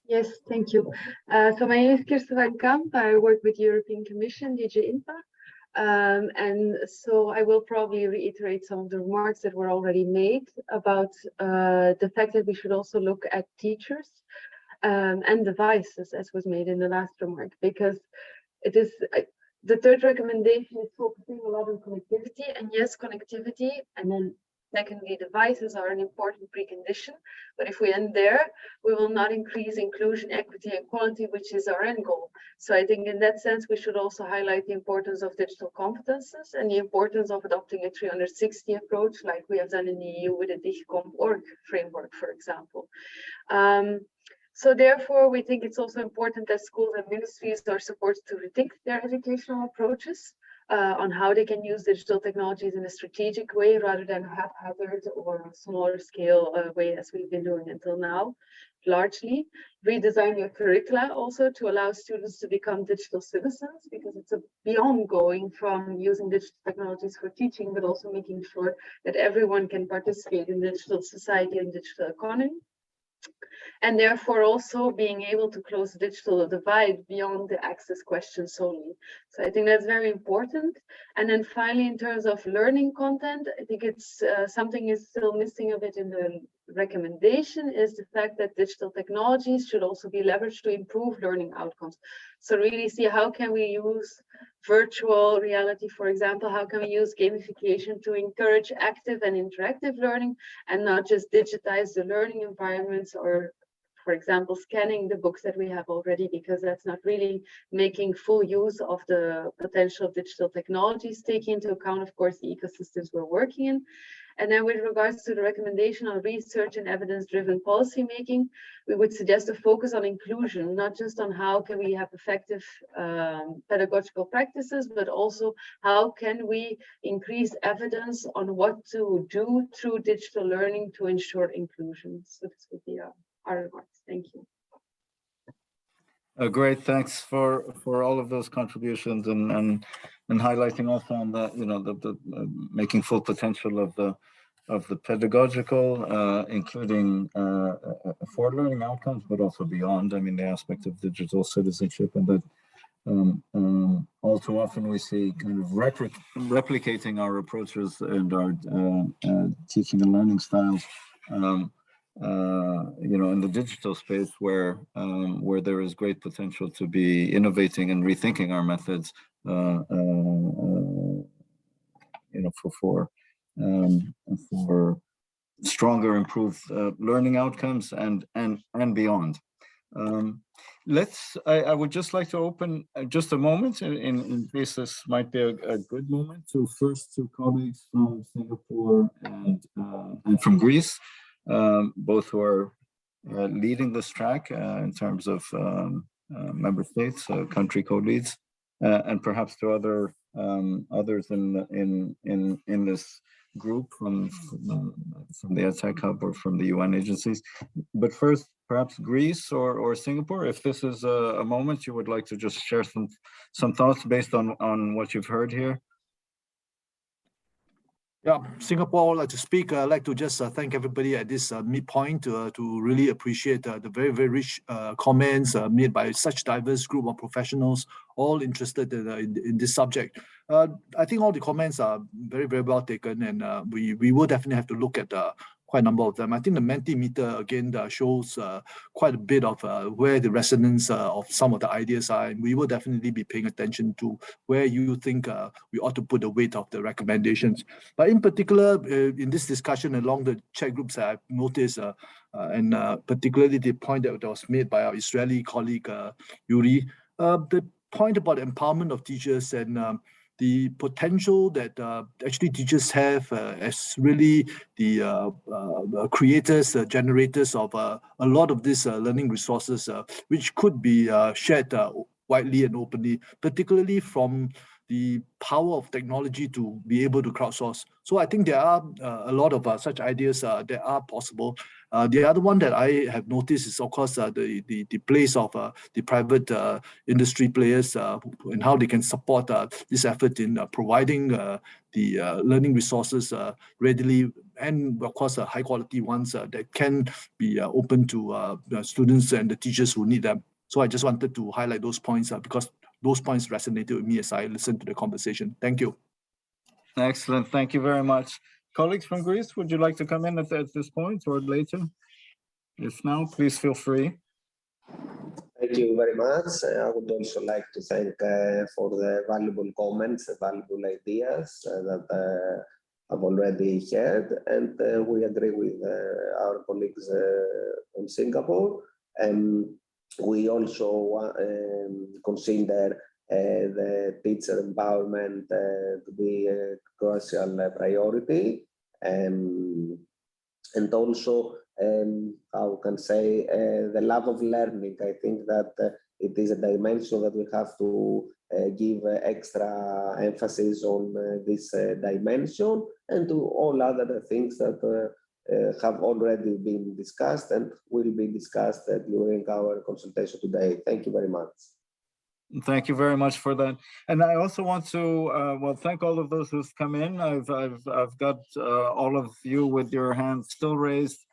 Yes, thank you. So my name is Kirsten Van Gaam. I work with the European Commission, Sdg Indicators. And so I will probably reiterate some of the remarks that were already made about the fact that we should also look at teachers and devices, as was made in the last remark, because it is the third recommendation is focusing a lot on connectivity, and yes, connectivity, and then secondly, devices are an important precondition. But if we end there, we will not increase inclusion, equity, and quality, which is our end goal. So I think in that sense, we should also highlight the importance of digital competences and the importance of adopting a 360 approach, like we have done in the EU with the DigiComp.org framework, for example. So therefore, we think it's also important that schools and ministries are supported to rethink their educational approaches on how they can use digital technologies in a strategic way rather than haphazard or smaller scale way as we've been doing until now. Largely redesign your curricula also to allow students to become digital citizens, because it's beyond going from using digital technologies for teaching, but also making sure that everyone can participate in digital society and digital economy. and therefore also being able to close the digital divide beyond the access question solely. So I think that's very important. And then finally, in terms of learning content, I think it's something is still missing a bit in the recommendation, is the fact that digital technologies should also be leveraged to improve learning outcomes. So really see how can we use virtual reality, for example, how can we use gamification to encourage active and interactive learning and not just digitize the learning environments, or for example, scanning the books that we have already, because that's not really making full use of the potential of digital technologies, taking into account, of course, the ecosystems we're working in. And then with regards to the recommendation on research and evidence-driven policymaking, we would suggest a focus on inclusion, not just on how can we have effective pedagogical practices, but also how can we increase evidence on what to do through digital learning to ensure inclusion. So this would be our remarks. Thank you. Great, thanks for all of those contributions and highlighting also on that, you know, the making full potential of the pedagogical, including for learning outcomes, but also beyond. I mean, the aspect of digital citizenship, and that all too often we see kind of replicating our approaches and our teaching and learning styles. You know, in the digital space where there is great potential to be innovating and rethinking our methods, you know, for stronger, improved learning outcomes and beyond. I would just like to open just a moment in case this might be a good moment to colleagues from Singapore and from Greece. Both who are leading this track in terms of member states, country co-leads, and perhaps to others in this group from the EdTech Hub or from the UN agencies. But first, perhaps Greece or Singapore, if this is a moment you would like to just share some thoughts based on what you've heard here. Yeah, Singapore, I would like to speak. I'd like to just thank everybody at this midpoint to really appreciate the very, very rich comments made by such diverse group of professionals, all interested in this subject. I think all the comments are very, very well taken, and we will definitely have to look at quite a number of them. I think the Mentimeter, again, shows quite a bit of where the resonance of some of the ideas are, and we will definitely be paying attention to where you think we ought to put the weight of the recommendations. But in particular, in this discussion along the chat groups, I've noticed, and particularly the point that was made by our Israeli colleague, Yuri, the point about empowerment of teachers and the potential that actually teachers have as really the creators, generators of a lot of these learning resources, which could be shared widely and openly, particularly from the power of technology to be able to crowdsource. So I think there are a lot of such ideas that are possible. The other one that I have noticed is, of course, the place of the private industry players and how they can support this effort in providing the learning resources readily, and of course high quality ones that can be open to the students and the teachers who need them. So I just wanted to highlight those points because those points resonated with me as I listened to the conversation. Thank you. Excellent. Thank you very much. Colleagues from Greece, would you like to come in at this point or later? If now, please feel free. Thank you very much. I would also like to thank for the valuable comments, valuable ideas that I've already heard, and we agree with our colleagues from Singapore. We also consider the teacher empowerment to be a crucial priority, and also how can say the love of learning. I think that it is a dimension that we have to give extra emphasis on this dimension, and to all other things that have already been discussed and will be discussed during our consultation today. Thank you very much. Thank you very much for that. And I also want to well, thank all of those who've come in. I've got all of you with your hands still raised.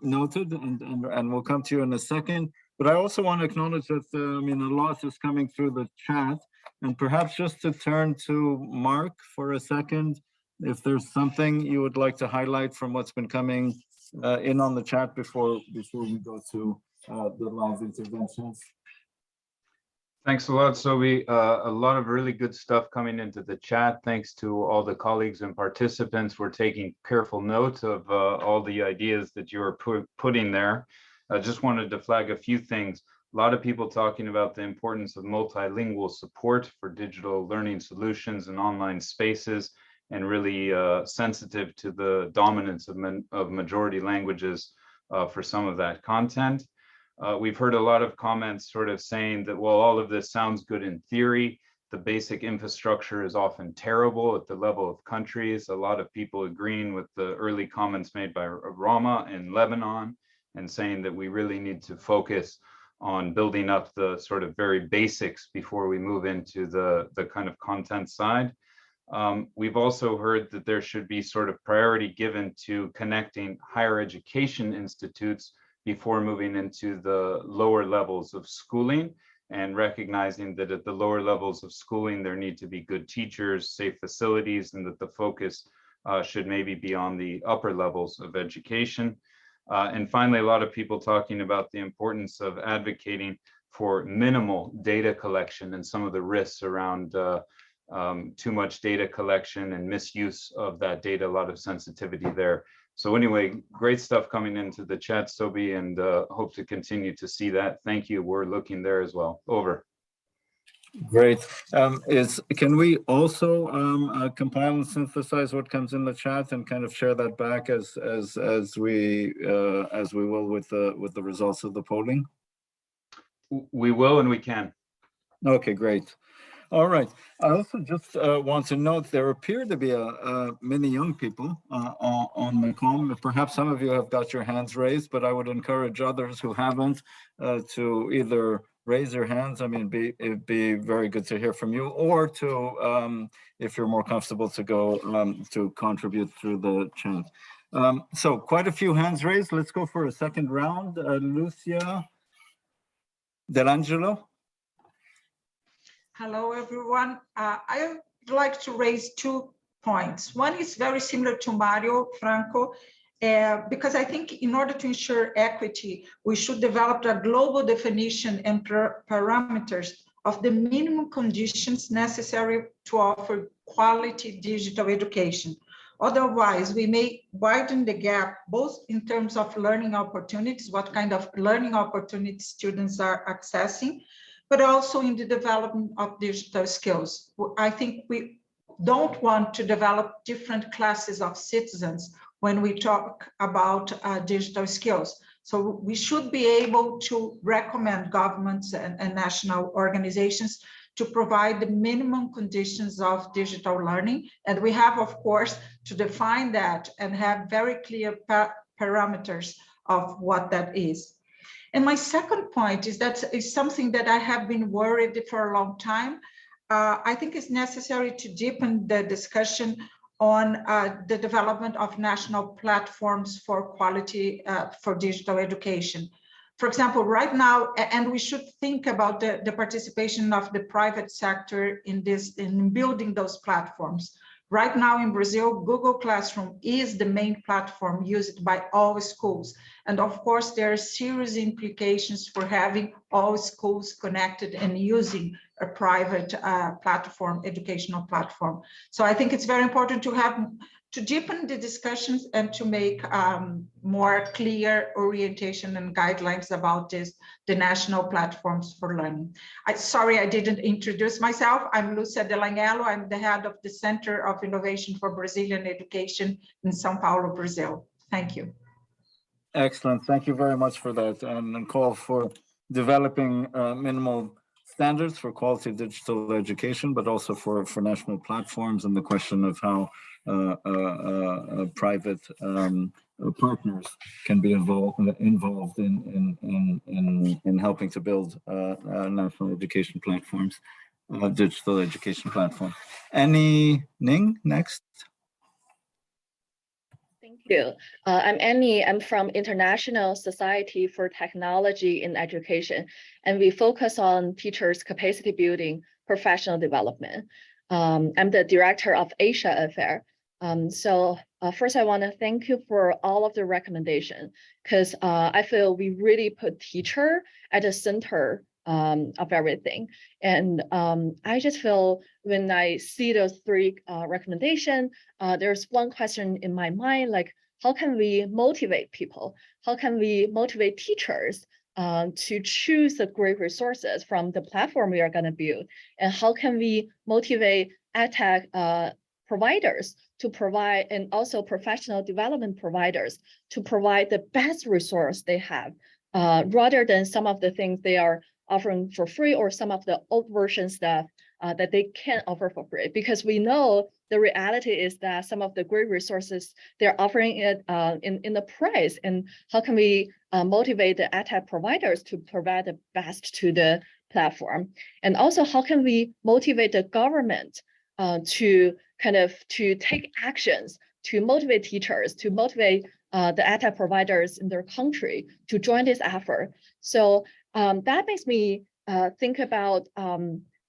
noted, and we'll come to you in a second. But I also want to acknowledge that, I mean, a lot is coming through the chat, and perhaps just to turn to Mark for a second, if there's something you would like to highlight from what's been coming in on the chat before we go to the live interventions. Thanks a lot, Sobi. A lot of really good stuff coming into the chat. Thanks to all the colleagues and participants. We're taking careful note of all the ideas that you're putting there. I just wanted to flag a few things. A lot of people talking about the importance of multilingual support for digital learning solutions and online spaces, and really sensitive to the dominance of majority languages for some of that content. We've heard a lot of comments sort of saying that, well, all of this sounds good in theory. The basic infrastructure is often terrible at the level of countries. A lot of people agreeing with the early comments made by Rama in Lebanon, and saying that we really need to focus on building up the sort of very basics before we move into the kind of content side. We've also heard that there should be sort of priority given to connecting higher education institutes before moving into the lower levels of schooling, and recognizing that at the lower levels of schooling, there need to be good teachers, safe facilities, and that the focus should maybe be on the upper levels of education. And finally, a lot of people talking about the importance of advocating for minimal data collection and some of the risks around too much data collection and misuse of that data, a lot of sensitivity there. So anyway, great stuff coming into the chat, Sobi, and hope to continue to see that. Thank you. We're looking there as well. Over. Great. Can we also compile and synthesize what comes in the chat and kind of share that back as we will with the results of the polling? We will and we can. Okay, great. All right. I also just want to note there appear to be many young people on the call. Perhaps some of you have got your hands raised, but I would encourage others who haven't to either raise your hands. I mean, it'd be very good to hear from you, or to, if you're more comfortable, to go to contribute through the chat. So quite a few hands raised. Let's go for a second round. Lucia Delangelo. Hello, everyone. I would like to raise 2 points. One is very similar to Mario Franco, because I think in order to ensure equity, we should develop a global definition and parameters of the minimum conditions necessary to offer quality digital education. Otherwise, we may widen the gap, both in terms of learning opportunities, what kind of learning opportunities students are accessing, but also in the development of digital skills. I think we don't want to develop different classes of citizens when we talk about digital skills. So we should be able to recommend governments and national organizations to provide the minimum conditions of digital learning. And we have, of course, to define that and have very clear parameters of what that is. And my second point is that is something that I have been worried for a long time. I think it's necessary to deepen the discussion on the development of national platforms for quality for digital education. For example, right now, and we should think about the participation of the private sector in building those platforms. Right now in Brazil, Google Classroom is the main platform used by all schools. And of course, there are serious implications for having all schools connected and using a private platform, educational platform. So I think it's very important to deepen the discussions and to make more clear orientation and guidelines about the national platforms for learning. Sorry, I didn't introduce myself. I'm Lucia Delangelo. I'm the head of the Center of Innovation for Brazilian Education in São Paulo, Brazil. Thank you. Excellent. Thank you very much for that. And call for developing minimal standards for quality digital education, but also for national platforms, and the question of how private partners can be involved in helping to build national education platforms, digital education platform. Annie Ning, next. Thank you. I'm Annie. I'm from International Society for Technology in Education, and we focus on teachers' capacity building, professional development. I'm the director of Asia Affair. First, I want to thank you for all of the recommendation, because I feel we really put teacher at the center of everything. And I just feel when I see those three recommendations, there's one question in my mind, like, how can we motivate people? How can we motivate teachers to choose the great resources from the platform we are going to build? And how can we motivate EdTech providers to provide, and also professional development providers to provide the best resource they have, rather than some of the things they are offering for free, or some of the old version stuff that they can't offer for free. Because we know the reality is that some of the great resources, they're offering it in the price. And how can we motivate the EdTech providers to provide the best to the platform? And also, how can we motivate the government to take actions to motivate teachers, to motivate the EdTech providers in their country to join this effort? So that makes me think about,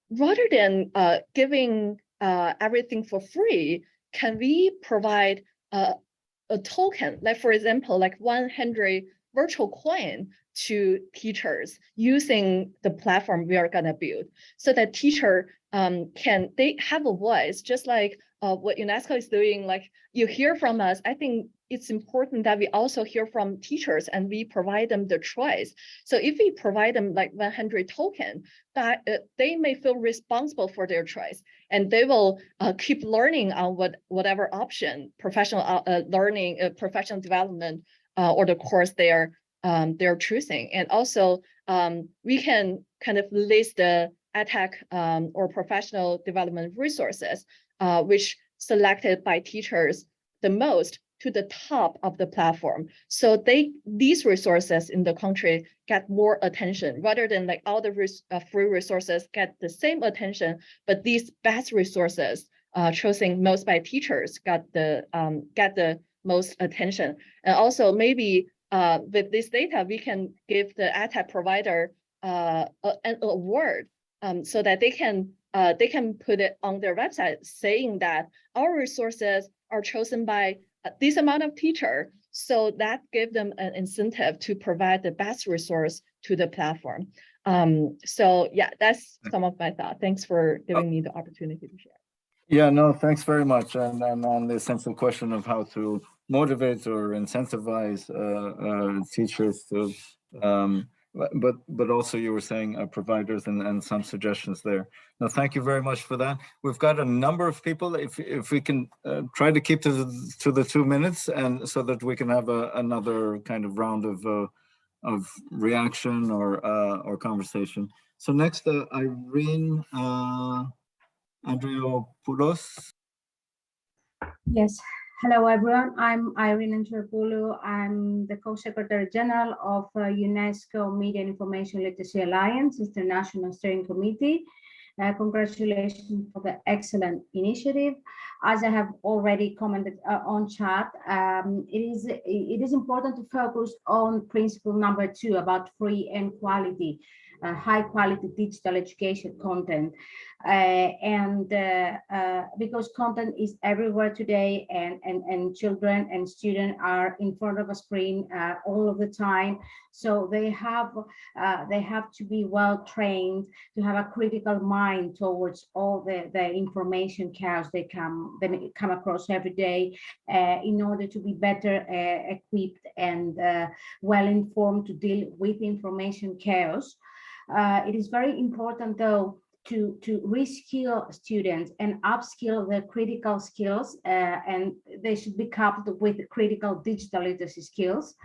rather than giving everything for free, can we provide a token, like for example, like 100 virtual coin to teachers using the platform we are gonna build, so that teacher they have a voice, just like what UNESCO is doing. Like, you hear from us. I think it's important that we also hear from teachers and we provide them the choice. So if we provide them like 100 token, that they may feel responsible for their choice, and they will keep learning on whatever option, professional learning, professional development, or the course they're choosing. And also we can kind of list the EdTech or professional development resources, which selected by teachers the most, to the top of the platform. So these resources in the country get more attention, rather than like all the free resources get the same attention, but these best resources chosen most by teachers get the most attention. And also maybe with this data, we can give the EdTech provider an award, so that they can put it on their website saying that our resources are chosen by this amount of teacher. So that gave them an incentive to provide the best resource to the platform. So yeah, that's some of my thoughts. Thanks for giving me the opportunity to share. Yeah, no, thanks very much. And on the essential question of how to motivate or incentivize teachers to, but also you were saying providers and some suggestions there. No, thank you very much for that. We've got a number of people. If we can try to keep to the 2 minutes, and so that we can have another kind of round of reaction or conversation. So next, Irene Andriopoulos. Yes. Hello, everyone. I'm Irene Andriopoulos. I'm the Co-Secretary General of UNESCO Media and Information Literacy Alliance International Steering Committee. Congratulations for the excellent initiative. As I have already commented on chat, it is important to focus on principle number 2 about free and quality, high quality digital education content. Because content is everywhere today, and children and students are in front of a screen all of the time, so they have to be well trained to have a critical mind towards all the information chaos they come across every day, in order to be better equipped and well informed to deal with information chaos. It is very important, though, to reskill students and upskill their critical skills, and they should be coupled with critical digital literacy skills.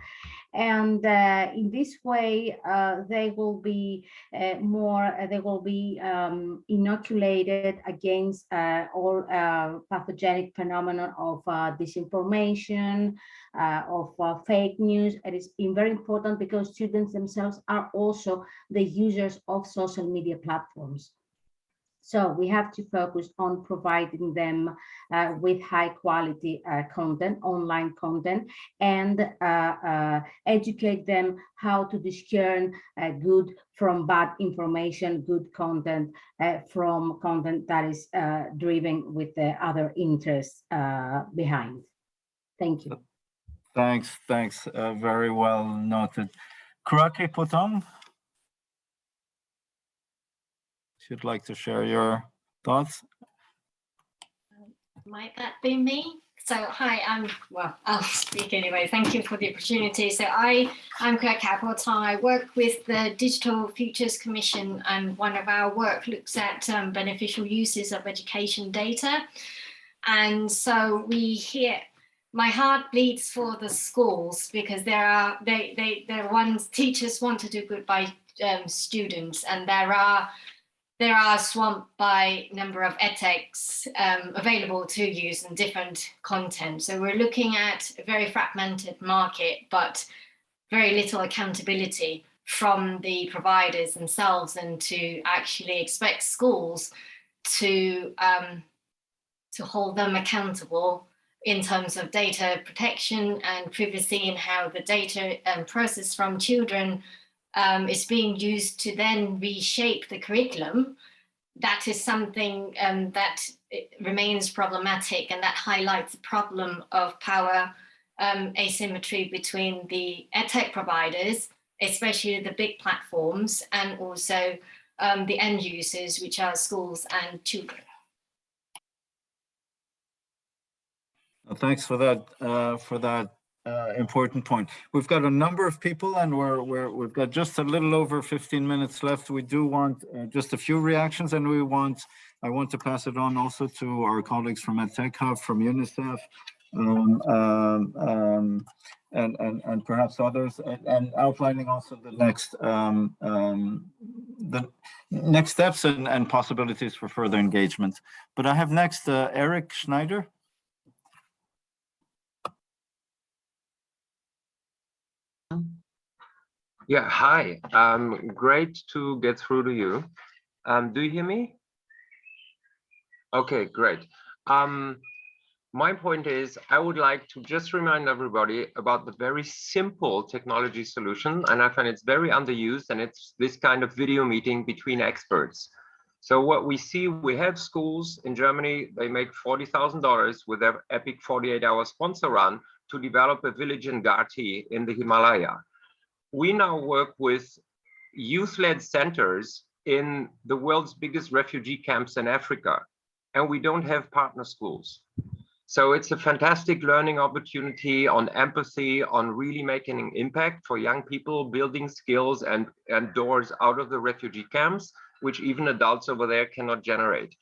And in this way, they will be inoculated against all pathogenic phenomenon of disinformation, of fake news. It is very important because students themselves are also the users of social media platforms. So we have to focus on providing them with high quality content, online content, and educate them how to discern good from bad information, good content from content that is driven with the other interests behind. Thank you. Thanks, very well noted. Kurake Potong, if you'd like to share your thoughts. Might that be me? So hi, well, I'll speak anyway. Thank you for the opportunity. So I'm Kurake Potong. I work with the Digital Futures Commission, and one of our work looks at beneficial uses of education data. And so we hear, my heart bleeds for the schools, because they're ones teachers want to do good by students, and they are swamped by number of edtechs available to use in different content. So we're looking at a very fragmented market, but very little accountability from the providers themselves, and to actually expect schools to hold them accountable in terms of data protection and privacy, and how the data processed from children is being used to then reshape the curriculum. That is something that remains problematic, and that highlights the problem of power asymmetry between the edtech providers, especially the big platforms, and also the end users, which are schools and children. Thanks for that important point. We've got a number of people, and we've got just a little over 15 minutes left. We do want just a few reactions, and I want to pass it on also to our colleagues from EdTech Hub, from UNICEF, and perhaps others, and outlining also the next steps and possibilities for further engagement. But I have next Eric Schneider. Yeah, hi. Great to get through to you. Do you hear me? Okay, great. My point is, I would like to just remind everybody about the very simple technology solution, and I find it's very underused, and it's this kind of video meeting between experts. So what we see, we have schools in Germany, they make $40,000 with their epic 48-hour sponsor run to develop a village in Gati in the Himalaya. We now work with youth-led centers in the world's biggest refugee camps in Africa, and we don't have partner schools. So it's a fantastic learning opportunity on empathy, on really making an impact for young people, building skills and doors out of the refugee camps, which even adults over there cannot generate.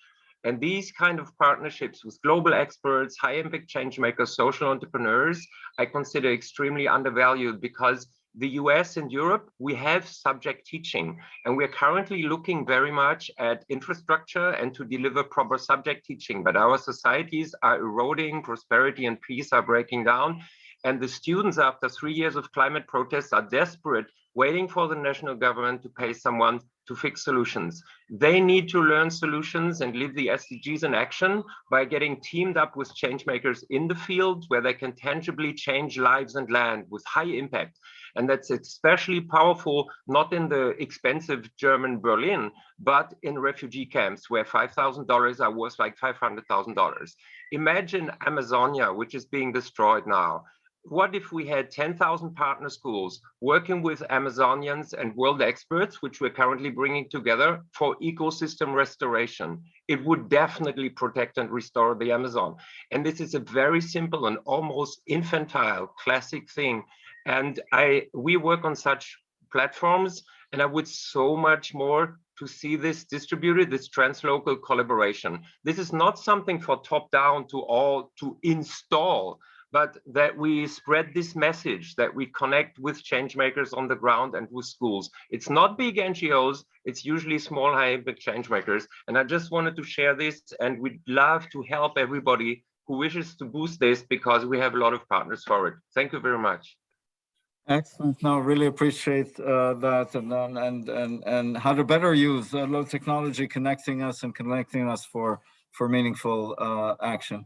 And these kind of partnerships with global experts, high impact change makers, social entrepreneurs, I consider extremely undervalued, because the US and Europe, we have subject teaching, and we're currently looking very much at infrastructure and to deliver proper subject teaching. But our societies are eroding, prosperity and peace are breaking down. And the students, after 3 years of climate protests, are desperate, waiting for the national government to pay someone to fix solutions. They need to learn solutions and live the SDGs in action by getting teamed up with change makers in the field, where they can tangibly change lives and land with high impact. And that's especially powerful, not in the expensive German Berlin, but in refugee camps where $5,000 are worth like $500,000. Imagine Amazonia, which is being destroyed now. What if we had 10,000 partner schools working with Amazonians and world experts, which we're currently bringing together for ecosystem restoration? It would definitely protect and restore the Amazon. And this is a very simple and almost infantile classic thing. And we work on such platforms, and I would so much more to see this distributed, this translocal collaboration. This is not something for top down to install, but that we spread this message, that we connect with change makers on the ground and with schools. It's not big NGOs, it's usually small, high impact change makers. And I just wanted to share this, and we'd love to help everybody who wishes to boost this, because we have a lot of partners for it. Thank you very much. Excellent. No, really appreciate that, and how to better use low technology connecting us for meaningful action.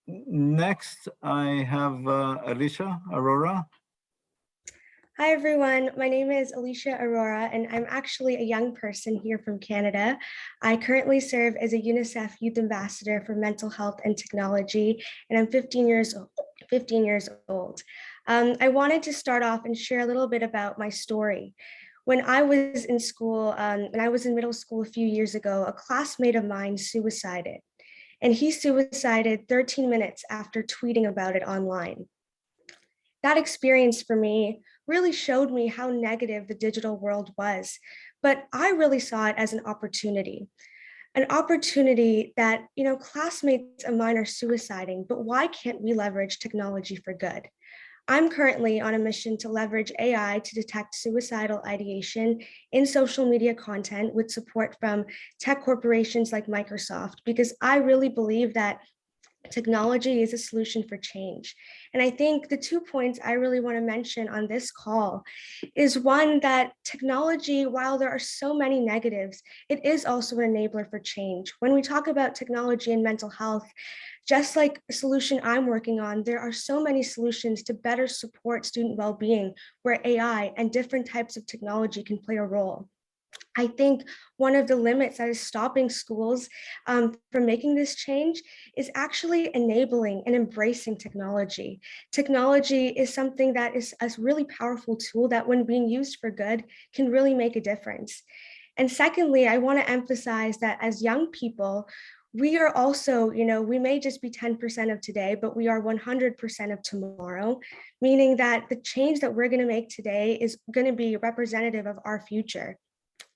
Next, I have Alicia Aurora. Hi, everyone. My name is Alicia Aurora, and I'm actually a young person here from Canada. I currently serve as a UNICEF Youth Ambassador for Mental Health and Technology, and I'm 15 years old. I wanted to start off and share a little bit about my story. When I was in school, when I was in middle school a few years ago, a classmate of mine suicided, and he suicided 13 minutes after tweeting about it online. That experience for me really showed me how negative the digital world was, but I really saw it as an opportunity that, classmates of mine are suiciding, but why can't we leverage technology for good? I'm currently on a mission to leverage AI to detect suicidal ideation in social media content with support from tech corporations like Microsoft, because I really believe that technology is a solution for change. And I think the 2 points I really want to mention on this call is one, that technology, while there are so many negatives, it is also an enabler for change. When we talk about technology and mental health, just like a solution I'm working on, there are so many solutions to better support student well-being where AI and different types of technology can play a role. I think one of the limits that is stopping schools from making this change is actually enabling and embracing technology. Technology is something that is a really powerful tool that, when being used for good, can really make a difference. And secondly, I want to emphasize that as young people, we are also, we may just be 10% of today, but we are 100% of tomorrow, meaning that the change that we're going to make today is going to be representative of our future.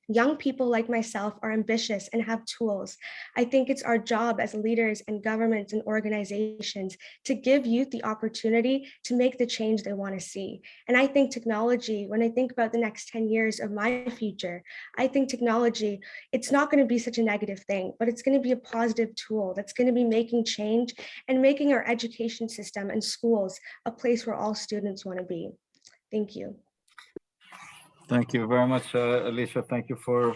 Young people like myself are ambitious and have tools. I think it's our job as leaders and governments and organizations to give youth the opportunity to make the change they want to see. And I think technology, when I think about the next 10 years of my future, I think technology, it's not going to be such a negative thing, but it's going to be a positive tool that's going to be making change and making our education system and schools a place where all students want to be. Thank you. Thank you very much, Alicia. Thank you for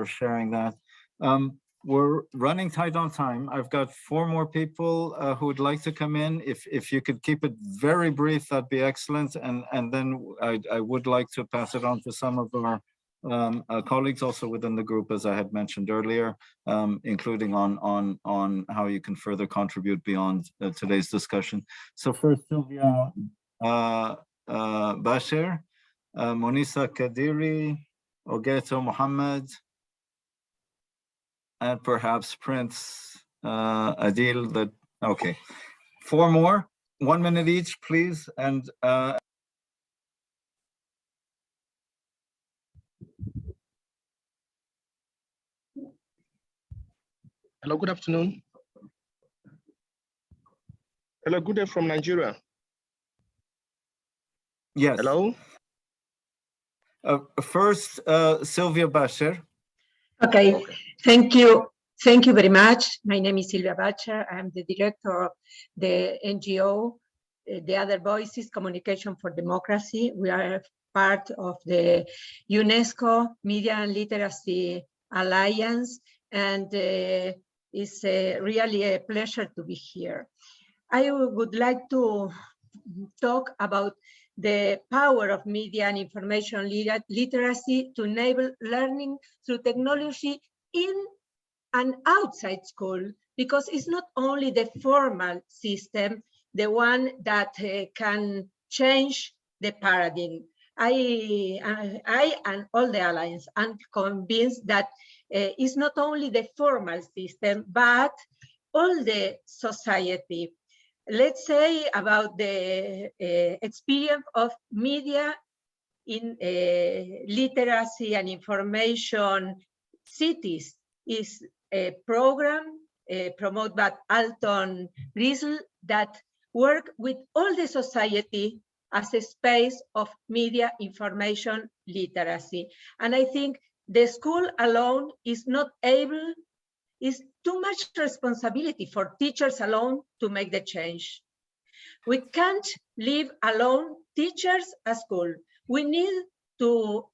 sharing that. We're running tight on time. I've got 4 more people who would like to come in. If you could keep it very brief, that'd be excellent. And then I would like to pass it on to some of our colleagues also within the group, as I had mentioned earlier, including on how you can further contribute beyond today's discussion. So first, Sylvia Bashir. Monisa Kadiri, Ogeto Mohammed, and perhaps Prince Adil. Okay, 4 more, 1 minute each, please. And hello, good afternoon. Hello, good day from Nigeria. Yes. Hello. First, Sylvia Bashir. Okay, thank you. Thank you very much. My name is Sylvia Bashir. I'm the director of the NGO, the Other Voices Communication for Democracy. We are part of the UNESCO Media and Literacy Alliance, and it's really a pleasure to be here. I would like to talk about the power of media and information literacy to enable learning through technology in and outside school, because it's not only the formal system, the one that can change the paradigm. I and all the Alliance are convinced that it's not only the formal system, but all the society. Let's say about the experience of media in literacy and information cities is a program promoted by Alton Grisel that work with all the society as a space of media information literacy. And I think the school alone is not able, is too much responsibility for teachers alone to make the change. We can't live alone teachers at school. We need to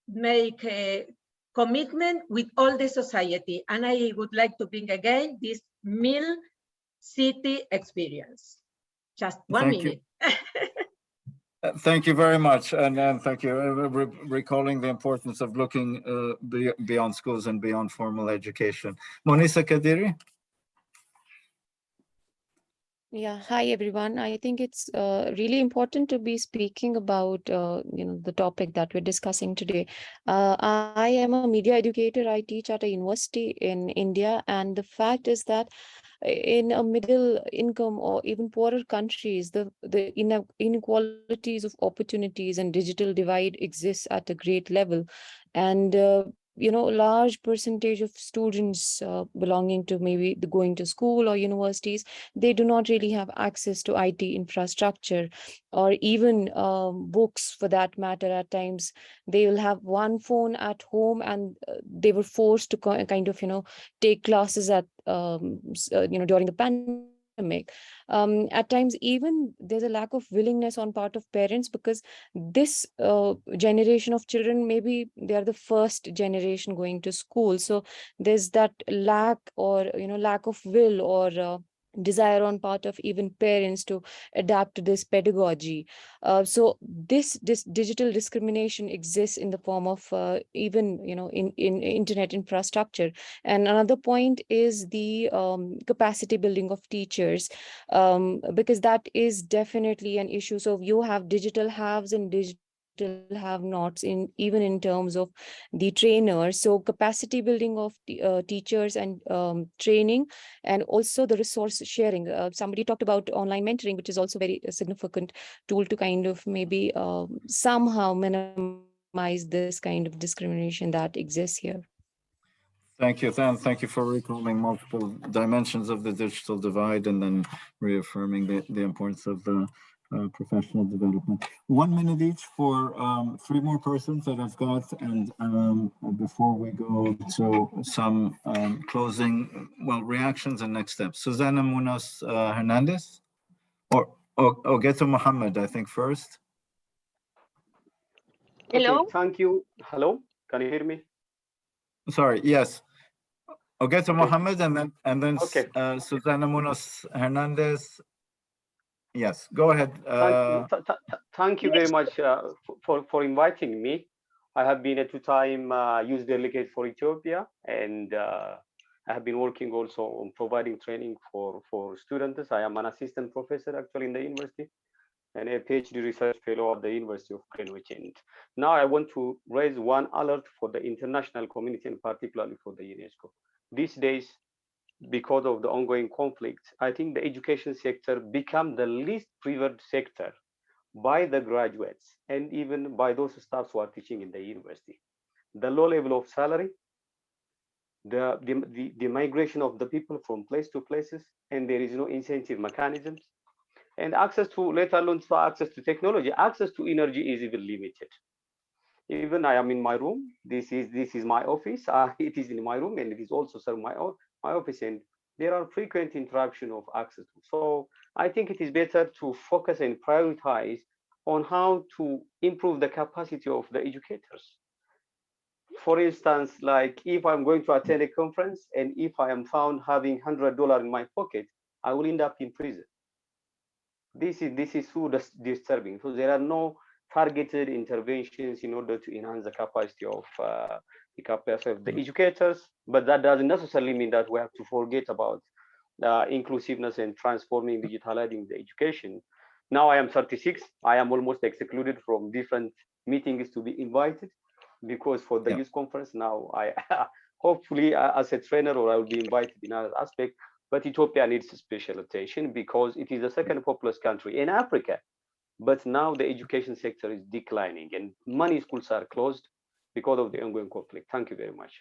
make a commitment with all the society. And I would like to bring again this Mill City experience. Just 1 minute. Thank you very much, and thank you. Recalling the importance of looking beyond schools and beyond formal education. Monisa Kadiri. Yeah, hi everyone. I think it's really important to be speaking about the topic that we're discussing today. I am a media educator. I teach at a university in India, and the fact is that in a middle income or even poorer countries, the inequalities of opportunities and digital divide exists at a great level, and a large percentage of students belonging to maybe going to school or universities, they do not really have access to IT infrastructure or even books for that matter. At times they will have one phone at home, and they were forced to kind of take classes at during the pandemic. At times even there's a lack of willingness on part of parents, because this generation of children, maybe they are the first generation going to school, so there's that lack or lack of will or desire on part of even parents to adapt to this pedagogy. So this digital discrimination exists in the form of even in internet infrastructure. And another point is the capacity building of teachers, because that is definitely an issue. So you have digital haves and digital have nots even in terms of the trainers. So capacity building of the teachers and training, and also the resource sharing. Somebody talked about online mentoring, which is also very significant tool to kind of maybe somehow minimize this kind of discrimination that exists here. Thank you, Than. Thank you for recalling multiple dimensions of the digital divide and then reaffirming the importance of the professional development. 1 minute each for 3 more persons that I've got, and before we go to some closing, reactions and next steps. Susana Munoz Hernandez, or Ogeto Mohammed, I think first. Hello. Okay, thank you. Hello, can you hear me? Sorry, yes. Ogeto Mohammed, and then okay. Susana Munoz Hernandez. Yes, go ahead. Thank you very much for inviting me. I have been a 2-time youth delegate for Ethiopia, and I have been working also on providing training for students. I am an assistant professor actually in the university and a PhD research fellow of the University of Greenwich. And now I want to raise one alert for the international community and particularly for the UNESCO. These days, because of the ongoing conflict, I think the education sector become the least favored sector by the graduates and even by those staffs who are teaching in the university. The low level of salary, the migration of the people from place to places, and there is no incentive mechanisms, and access to, let alone for access to technology, access to energy is even limited. Even I am in my room. This is my office. It is in my room, and it is also my office, and there are frequent interruption of access. So I think it is better to focus and prioritize on how to improve the capacity of the educators. For instance, like if I'm going to attend a conference and if I am found having $100 in my pocket, I will end up in prison. This is so disturbing. So there are no targeted interventions in order to enhance the capacity of the educators, but that doesn't necessarily mean that we have to forget about inclusiveness and transforming, digitalizing the education. Now I am 36. I am almost excluded from different meetings to be invited because for the youth conference now I hopefully as a trainer or I will be invited in another aspect. But Ethiopia needs special attention because it is the second populous country in Africa. But now the education sector is declining and many schools are closed because of the ongoing conflict. Thank you very much.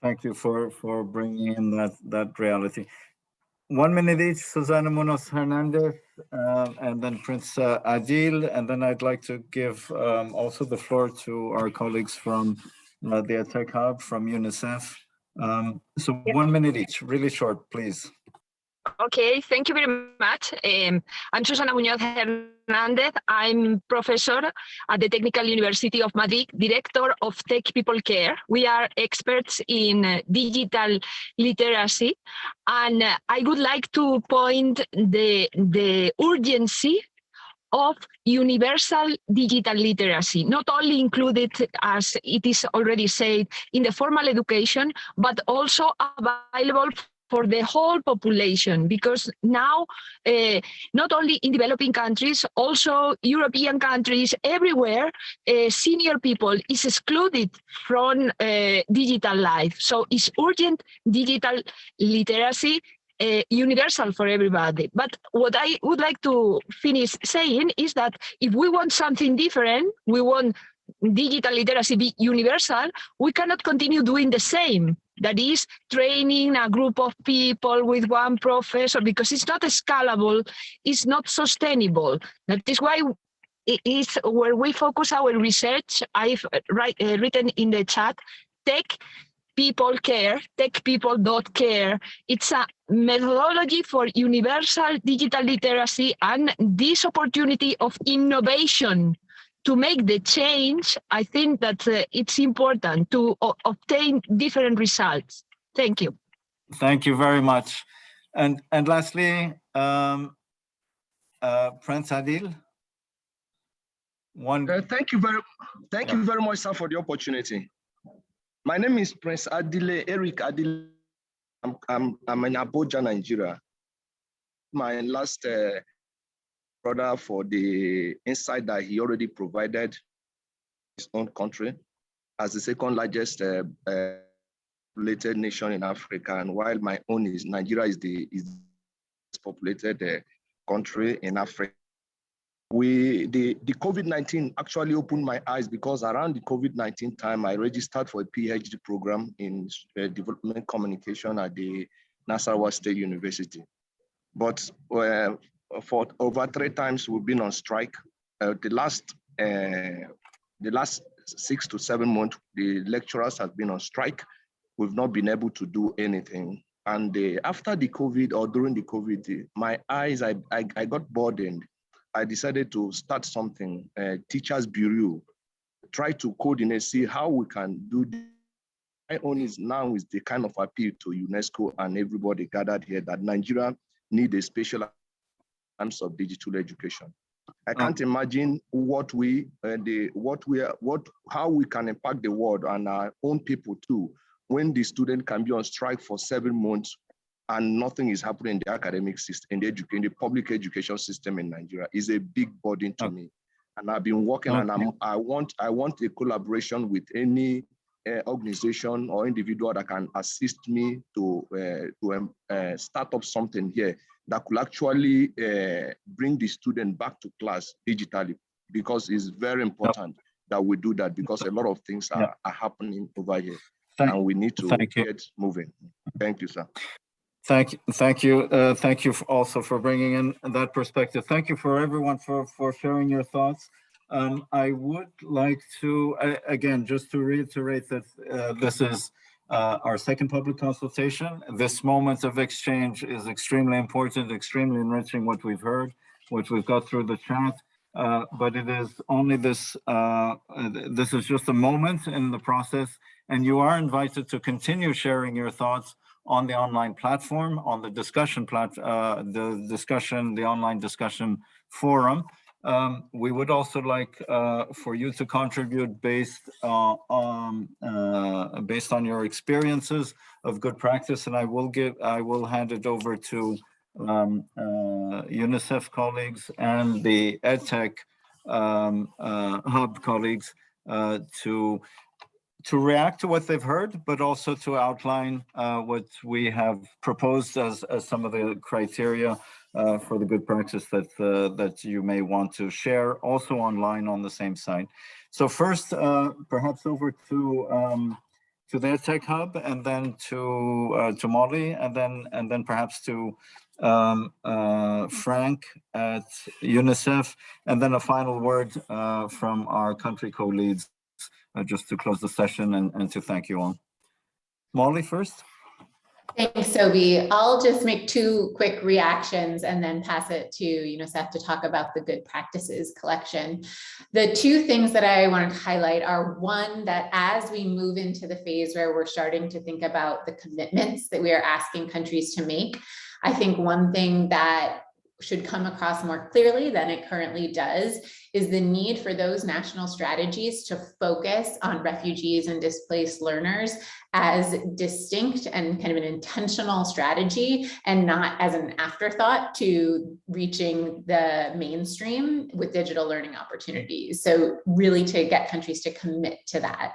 Thank you for bringing in that reality. 1 minute each, Susana Munoz Hernandez, and then Prince Adil, and then I'd like to give also the floor to our colleagues from the Tech Hub, from UNICEF. So 1 minute each, really short, please. Okay, thank you very much. I'm Susana Muñoz Hernández. I'm professor at the Technical University of Madrid, director of Tech People Care. We are experts in digital literacy, and I would like to point the urgency of universal digital literacy, not only included, as it is already said, in the formal education, but also available for the whole population, because now not only in developing countries, also European countries, everywhere, senior people is excluded from digital life. So it's urgent digital literacy, universal for everybody. But what I would like to finish saying is that if we want something different, we want digital literacy be universal, we cannot continue doing the same. That is training a group of people with one professor, because it's not scalable, it's not sustainable. That is why it is where we focus our research. I've written in the chat, Tech People Care, techpeople.care. It's a methodology for universal digital literacy and this opportunity of innovation to make the change. I think that it's important to obtain different results. Thank you. Thank you very much. And lastly, Prince Adil. Thank you very much, sir, for the opportunity. My name is Prince Adile Eric Adile. I'm in Abuja, Nigeria. My last brother for the insight that he already provided his own country as the second largest populated nation in Africa, and while my own is Nigeria is the populated country in Africa. The COVID-19 actually opened my eyes, because around the COVID-19 time, I registered for a PhD program in development communication at the Nasarawa State University. But for over 3 times, we've been on strike. The last 6 to 7 months, the lecturers have been on strike. We've not been able to do anything. And after the COVID, or during the COVID, my eyes, I got burdened. I decided to start something, Teachers Bureau, try to coordinate, see how we can do this. My own is now is the kind of appeal to UNESCO and everybody gathered here that Nigeria need a special terms of digital education. I can't imagine how we can impact the world and our own people too, when the student can be on strike for 7 months and nothing is happening in the academic system, in the public education system in Nigeria. Is a big burden to me. And I've been working, and I want a collaboration with any organization or individual that can assist me to start up something here that could actually bring the student back to class digitally, because it's very important that we do that, because a lot of things are happening over here, and we need to get moving. Thank you, sir. Thank you also for bringing in that perspective. Thank you for everyone for sharing your thoughts. I would like to, again, just to reiterate that this is our second public consultation. This moment of exchange is extremely important, extremely enriching what we've heard, what we've got through the chat. But it is only this is just a moment in the process, and you are invited to continue sharing your thoughts on the online platform, on the discussion the online discussion forum. We would also like for you to contribute based on your experiences of good practice, and I will hand it over to UNICEF colleagues and the EdTech Hub colleagues to react to what they've heard, but also to outline what we have proposed as some of the criteria for the good practice that you may want to share also online on the same site. So first, perhaps over to the EdTech Hub, and then to Molly, and then perhaps to Frank at UNICEF, and then a final word from our country co-leads, just to close the session and to thank you all. Molly first. Thanks, Sobi. I'll just make two quick reactions and then pass it to UNICEF to talk about the good practices collection. The two things that I wanted to highlight are, one, that as we move into the phase where we're starting to think about the commitments that we are asking countries to make, I think one thing that should come across more clearly than it currently does is the need for those national strategies to focus on refugees and displaced learners as distinct and kind of an intentional strategy, and not as an afterthought to reaching the mainstream with digital learning opportunities. So really to get countries to commit to that.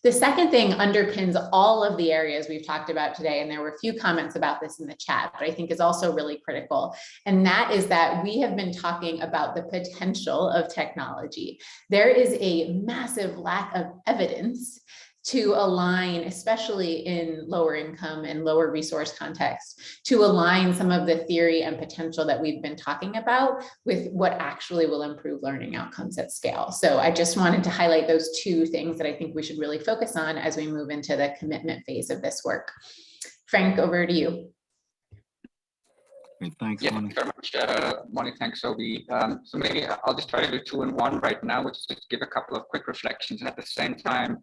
The second thing underpins all of the areas we've talked about today, and there were a few comments about this in the chat, but I think is also really critical. And that is that we have been talking about the potential of technology. There is a massive lack of evidence to align, especially in lower income and lower resource contexts, to align some of the theory and potential that we've been talking about with what actually will improve learning outcomes at scale. So I just wanted to highlight those two things that I think we should really focus on as we move into the commitment phase of this work. Frank, over to you. Thanks, yeah, thanks very much, Molly. Thanks, Sobi. So maybe I'll just try to do two in one right now, which is just give a couple of quick reflections and at the same time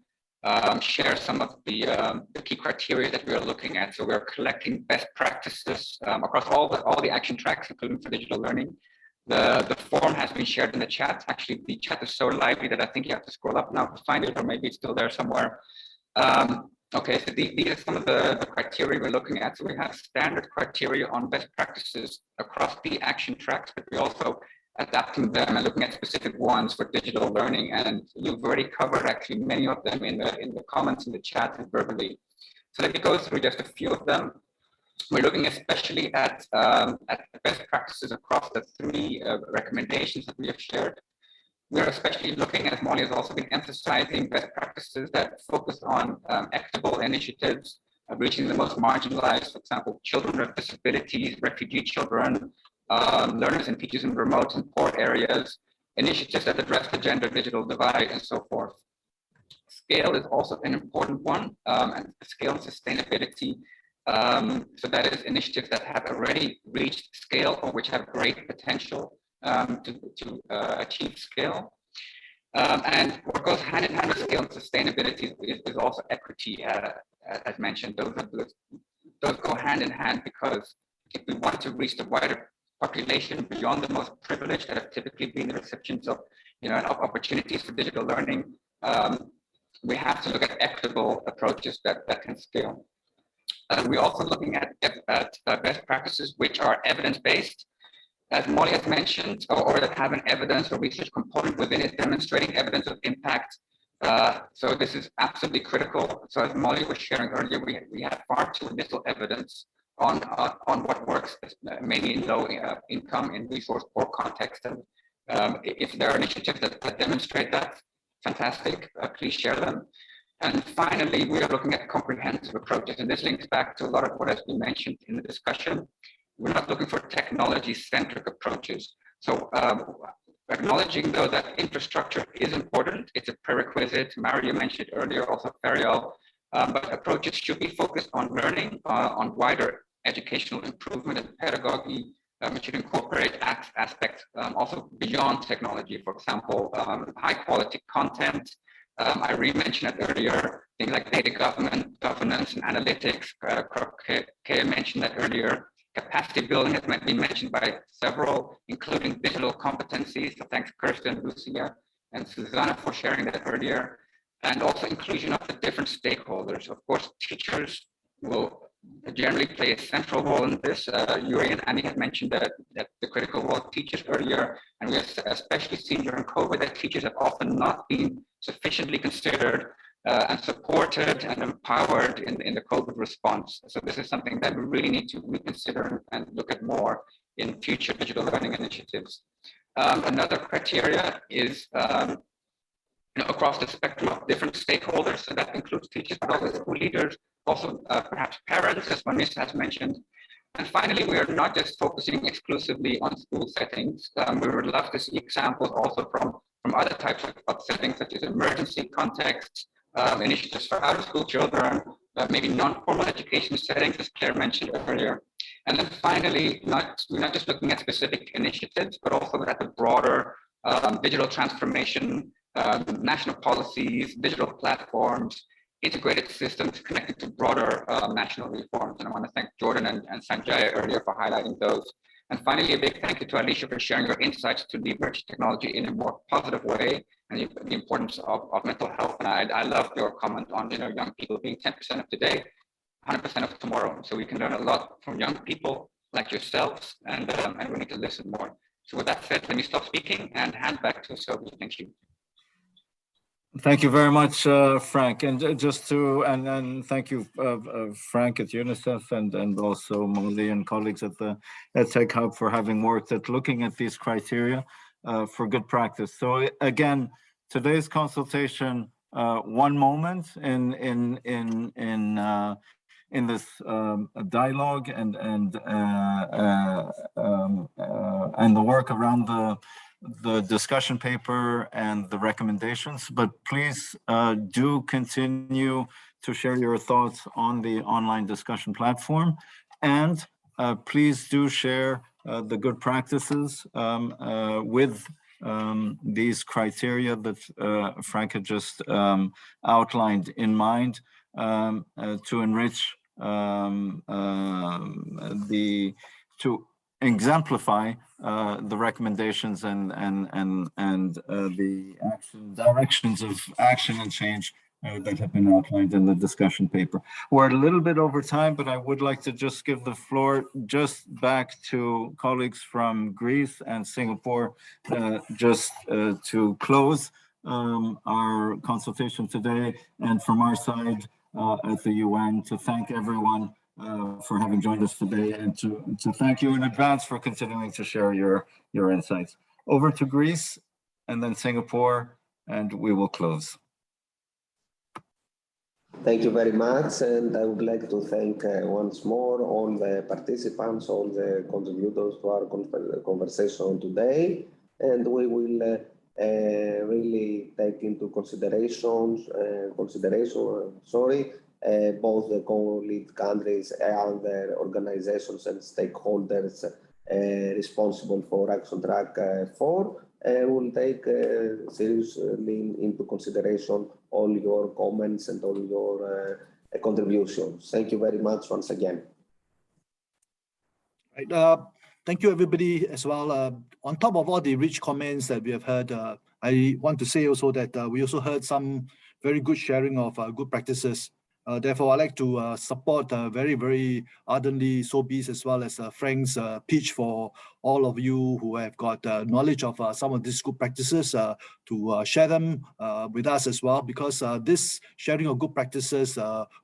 share some of the key criteria that we are looking at. So we're collecting best practices across all the action tracks, including for digital learning. The form has been shared in the chat. Actually, the chat is so lively that I think you have to scroll up now to find it, or maybe it's still there somewhere. Okay, so these are some of the criteria we're looking at. So we have standard criteria on best practices across the action tracks, but we also adapting them and looking at specific ones for digital learning. And you've already covered actually many of them in the comments in the chat and verbally. So let me go through just a few of them. We're looking especially at best practices across the three recommendations that we have shared. We're especially looking, as Molly has also been emphasizing, best practices that focus on equitable initiatives, reaching the most marginalized, for example, children with disabilities, refugee children, learners and teachers in remote and poor areas, initiatives that address the gender digital divide, and so forth. Scale is also an important one, and scale and sustainability. So that is initiatives that have already reached scale or which have great potential to achieve scale. And what goes hand in hand with scale and sustainability is also equity, as mentioned. Those go hand in hand, because if we want to reach the wider population beyond the most privileged that have typically been the recipients of, opportunities for digital learning, we have to look at equitable approaches that can scale. We're also looking at best practices which are evidence-based, as Molly has mentioned, or that have an evidence or research component within it demonstrating evidence of impact. So this is absolutely critical. So as Molly was sharing earlier, we have far too little evidence on what works, mainly in low income and resource poor context. And if there are initiatives that demonstrate that, fantastic, please share them. And finally, we are looking at comprehensive approaches, and this links back to a lot of what has been mentioned in the discussion. We're not looking for technology-centric approaches. So acknowledging, though, that infrastructure is important, it's a prerequisite. Mario mentioned earlier, also Ferial, but approaches should be focused on learning, on wider educational improvement and pedagogy, which should incorporate aspects also beyond technology. For example, high-quality content. I mentioned it earlier, things like data governance and analytics. Kay mentioned that earlier. Capacity building has been mentioned by several, including digital competencies. So thanks, Kirsten, Lucia, and Susanna for sharing that earlier. And also inclusion of the different stakeholders. Of course, teachers will generally play a central role in this. Yuri and Annie had mentioned that the critical role of teachers earlier, and we have especially seen during COVID that teachers have often not been sufficiently considered and supported and empowered in the COVID response. So this is something that we really need to reconsider and look at more in future digital learning initiatives. Another criteria is across the spectrum of different stakeholders, so that includes teachers, but also school leaders, also perhaps parents, as Vanessa has mentioned. And finally, we are not just focusing exclusively on school settings. We would love to see examples also from other types of settings, such as emergency contexts, initiatives for out-of-school children, maybe non-formal education settings, as Claire mentioned earlier. And then finally, we're not just looking at specific initiatives, but also at the broader digital transformation, national policies, digital platforms, integrated systems connected to broader national reforms. And I want to thank Jordan and Sanjay earlier for highlighting those. And finally, a big thank you to Alicia for sharing your insights to leverage technology in a more positive way and the importance of mental health. And I love your comment on young people being 10% of today, 100% of tomorrow. So we can learn a lot from young people like yourselves, and we need to listen more. So with that said, let me stop speaking and hand back to Sophie. Thank you. Thank you very much, Frank. And and thank you, Frank at UNICEF and also Molly and colleagues at the Tech Hub for having worked at looking at these criteria for good practice. So again, today's consultation, one moment in this dialogue and the work around the discussion paper and the recommendations, but please do continue to share your thoughts on the online discussion platform, and please do share the good practices with these criteria that Frank had just outlined in mind to enrich to exemplify the recommendations and the directions of action and change that have been outlined in the discussion paper. We're a little bit over time, but I would like to just give the floor just back to colleagues from Greece and Singapore just to close our consultation today, and from our side at the UN to thank everyone for having joined us today, and to thank you in advance for continuing to share your insights. Over to Greece and then Singapore, and we will close. Thank you very much, and I would like to thank once more all the participants, all the contributors to our conversation today, and we will really take into consideration both the co-lead countries and their organizations and stakeholders responsible for Action Track 4. We'll take seriously into consideration all your comments and all your contributions. Thank you very much once again. Right, thank you, everybody, as well. On top of all the rich comments that we have heard, I want to say also that we also heard some very good sharing of good practices. Therefore, I'd like to support very, very ardently Sobi's as well as Frank's pitch for all of you who have got knowledge of some of these good practices to share them with us as well, because this sharing of good practices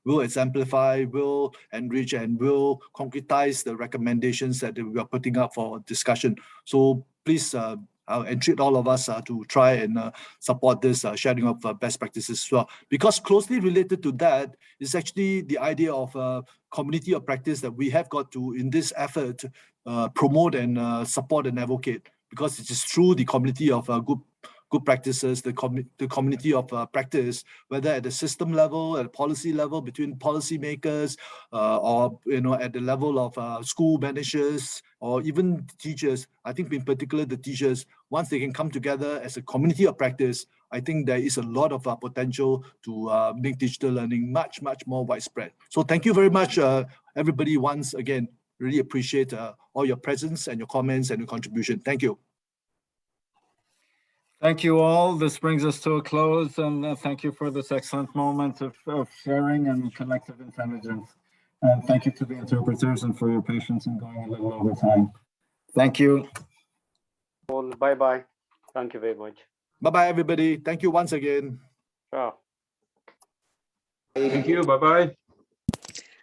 will exemplify, will enrich, and will concretize the recommendations that we are putting up for discussion. So please entreat all of us to try and support this sharing of best practices as well. Because closely related to that is actually the idea of community of practice that we have got to, in this effort, promote and support and advocate. Because it is through the community of good practices, the community of practice, whether at the system level, at the policy level, between policymakers, or at the level of school managers, or even teachers. I think in particular the teachers, once they can come together as a community of practice, I think there is a lot of potential to make digital learning much, much more widespread. So thank you very much, everybody, once again. Really appreciate all your presence and your comments and your contribution. Thank you. Thank you all. This brings us to a close, and thank you for this excellent moment of sharing and collective intelligence. And thank you to the interpreters and for your patience in going a little over time. Thank you. Bye-bye. Thank you very much. Bye-bye, everybody. Thank you once again. Ciao. Thank you. Bye-bye.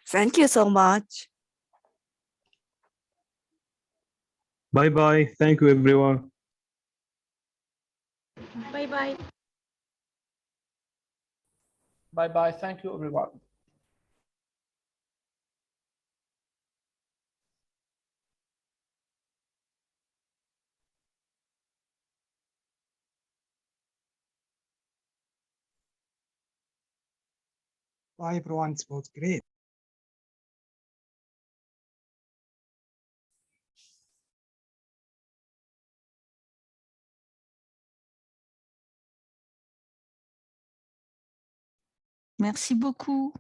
Thank you so much. Bye-bye. Thank you, everyone. Bye-bye. Bye-bye. Thank you, everyone. Bye, everyone. It was great. Merci beaucoup.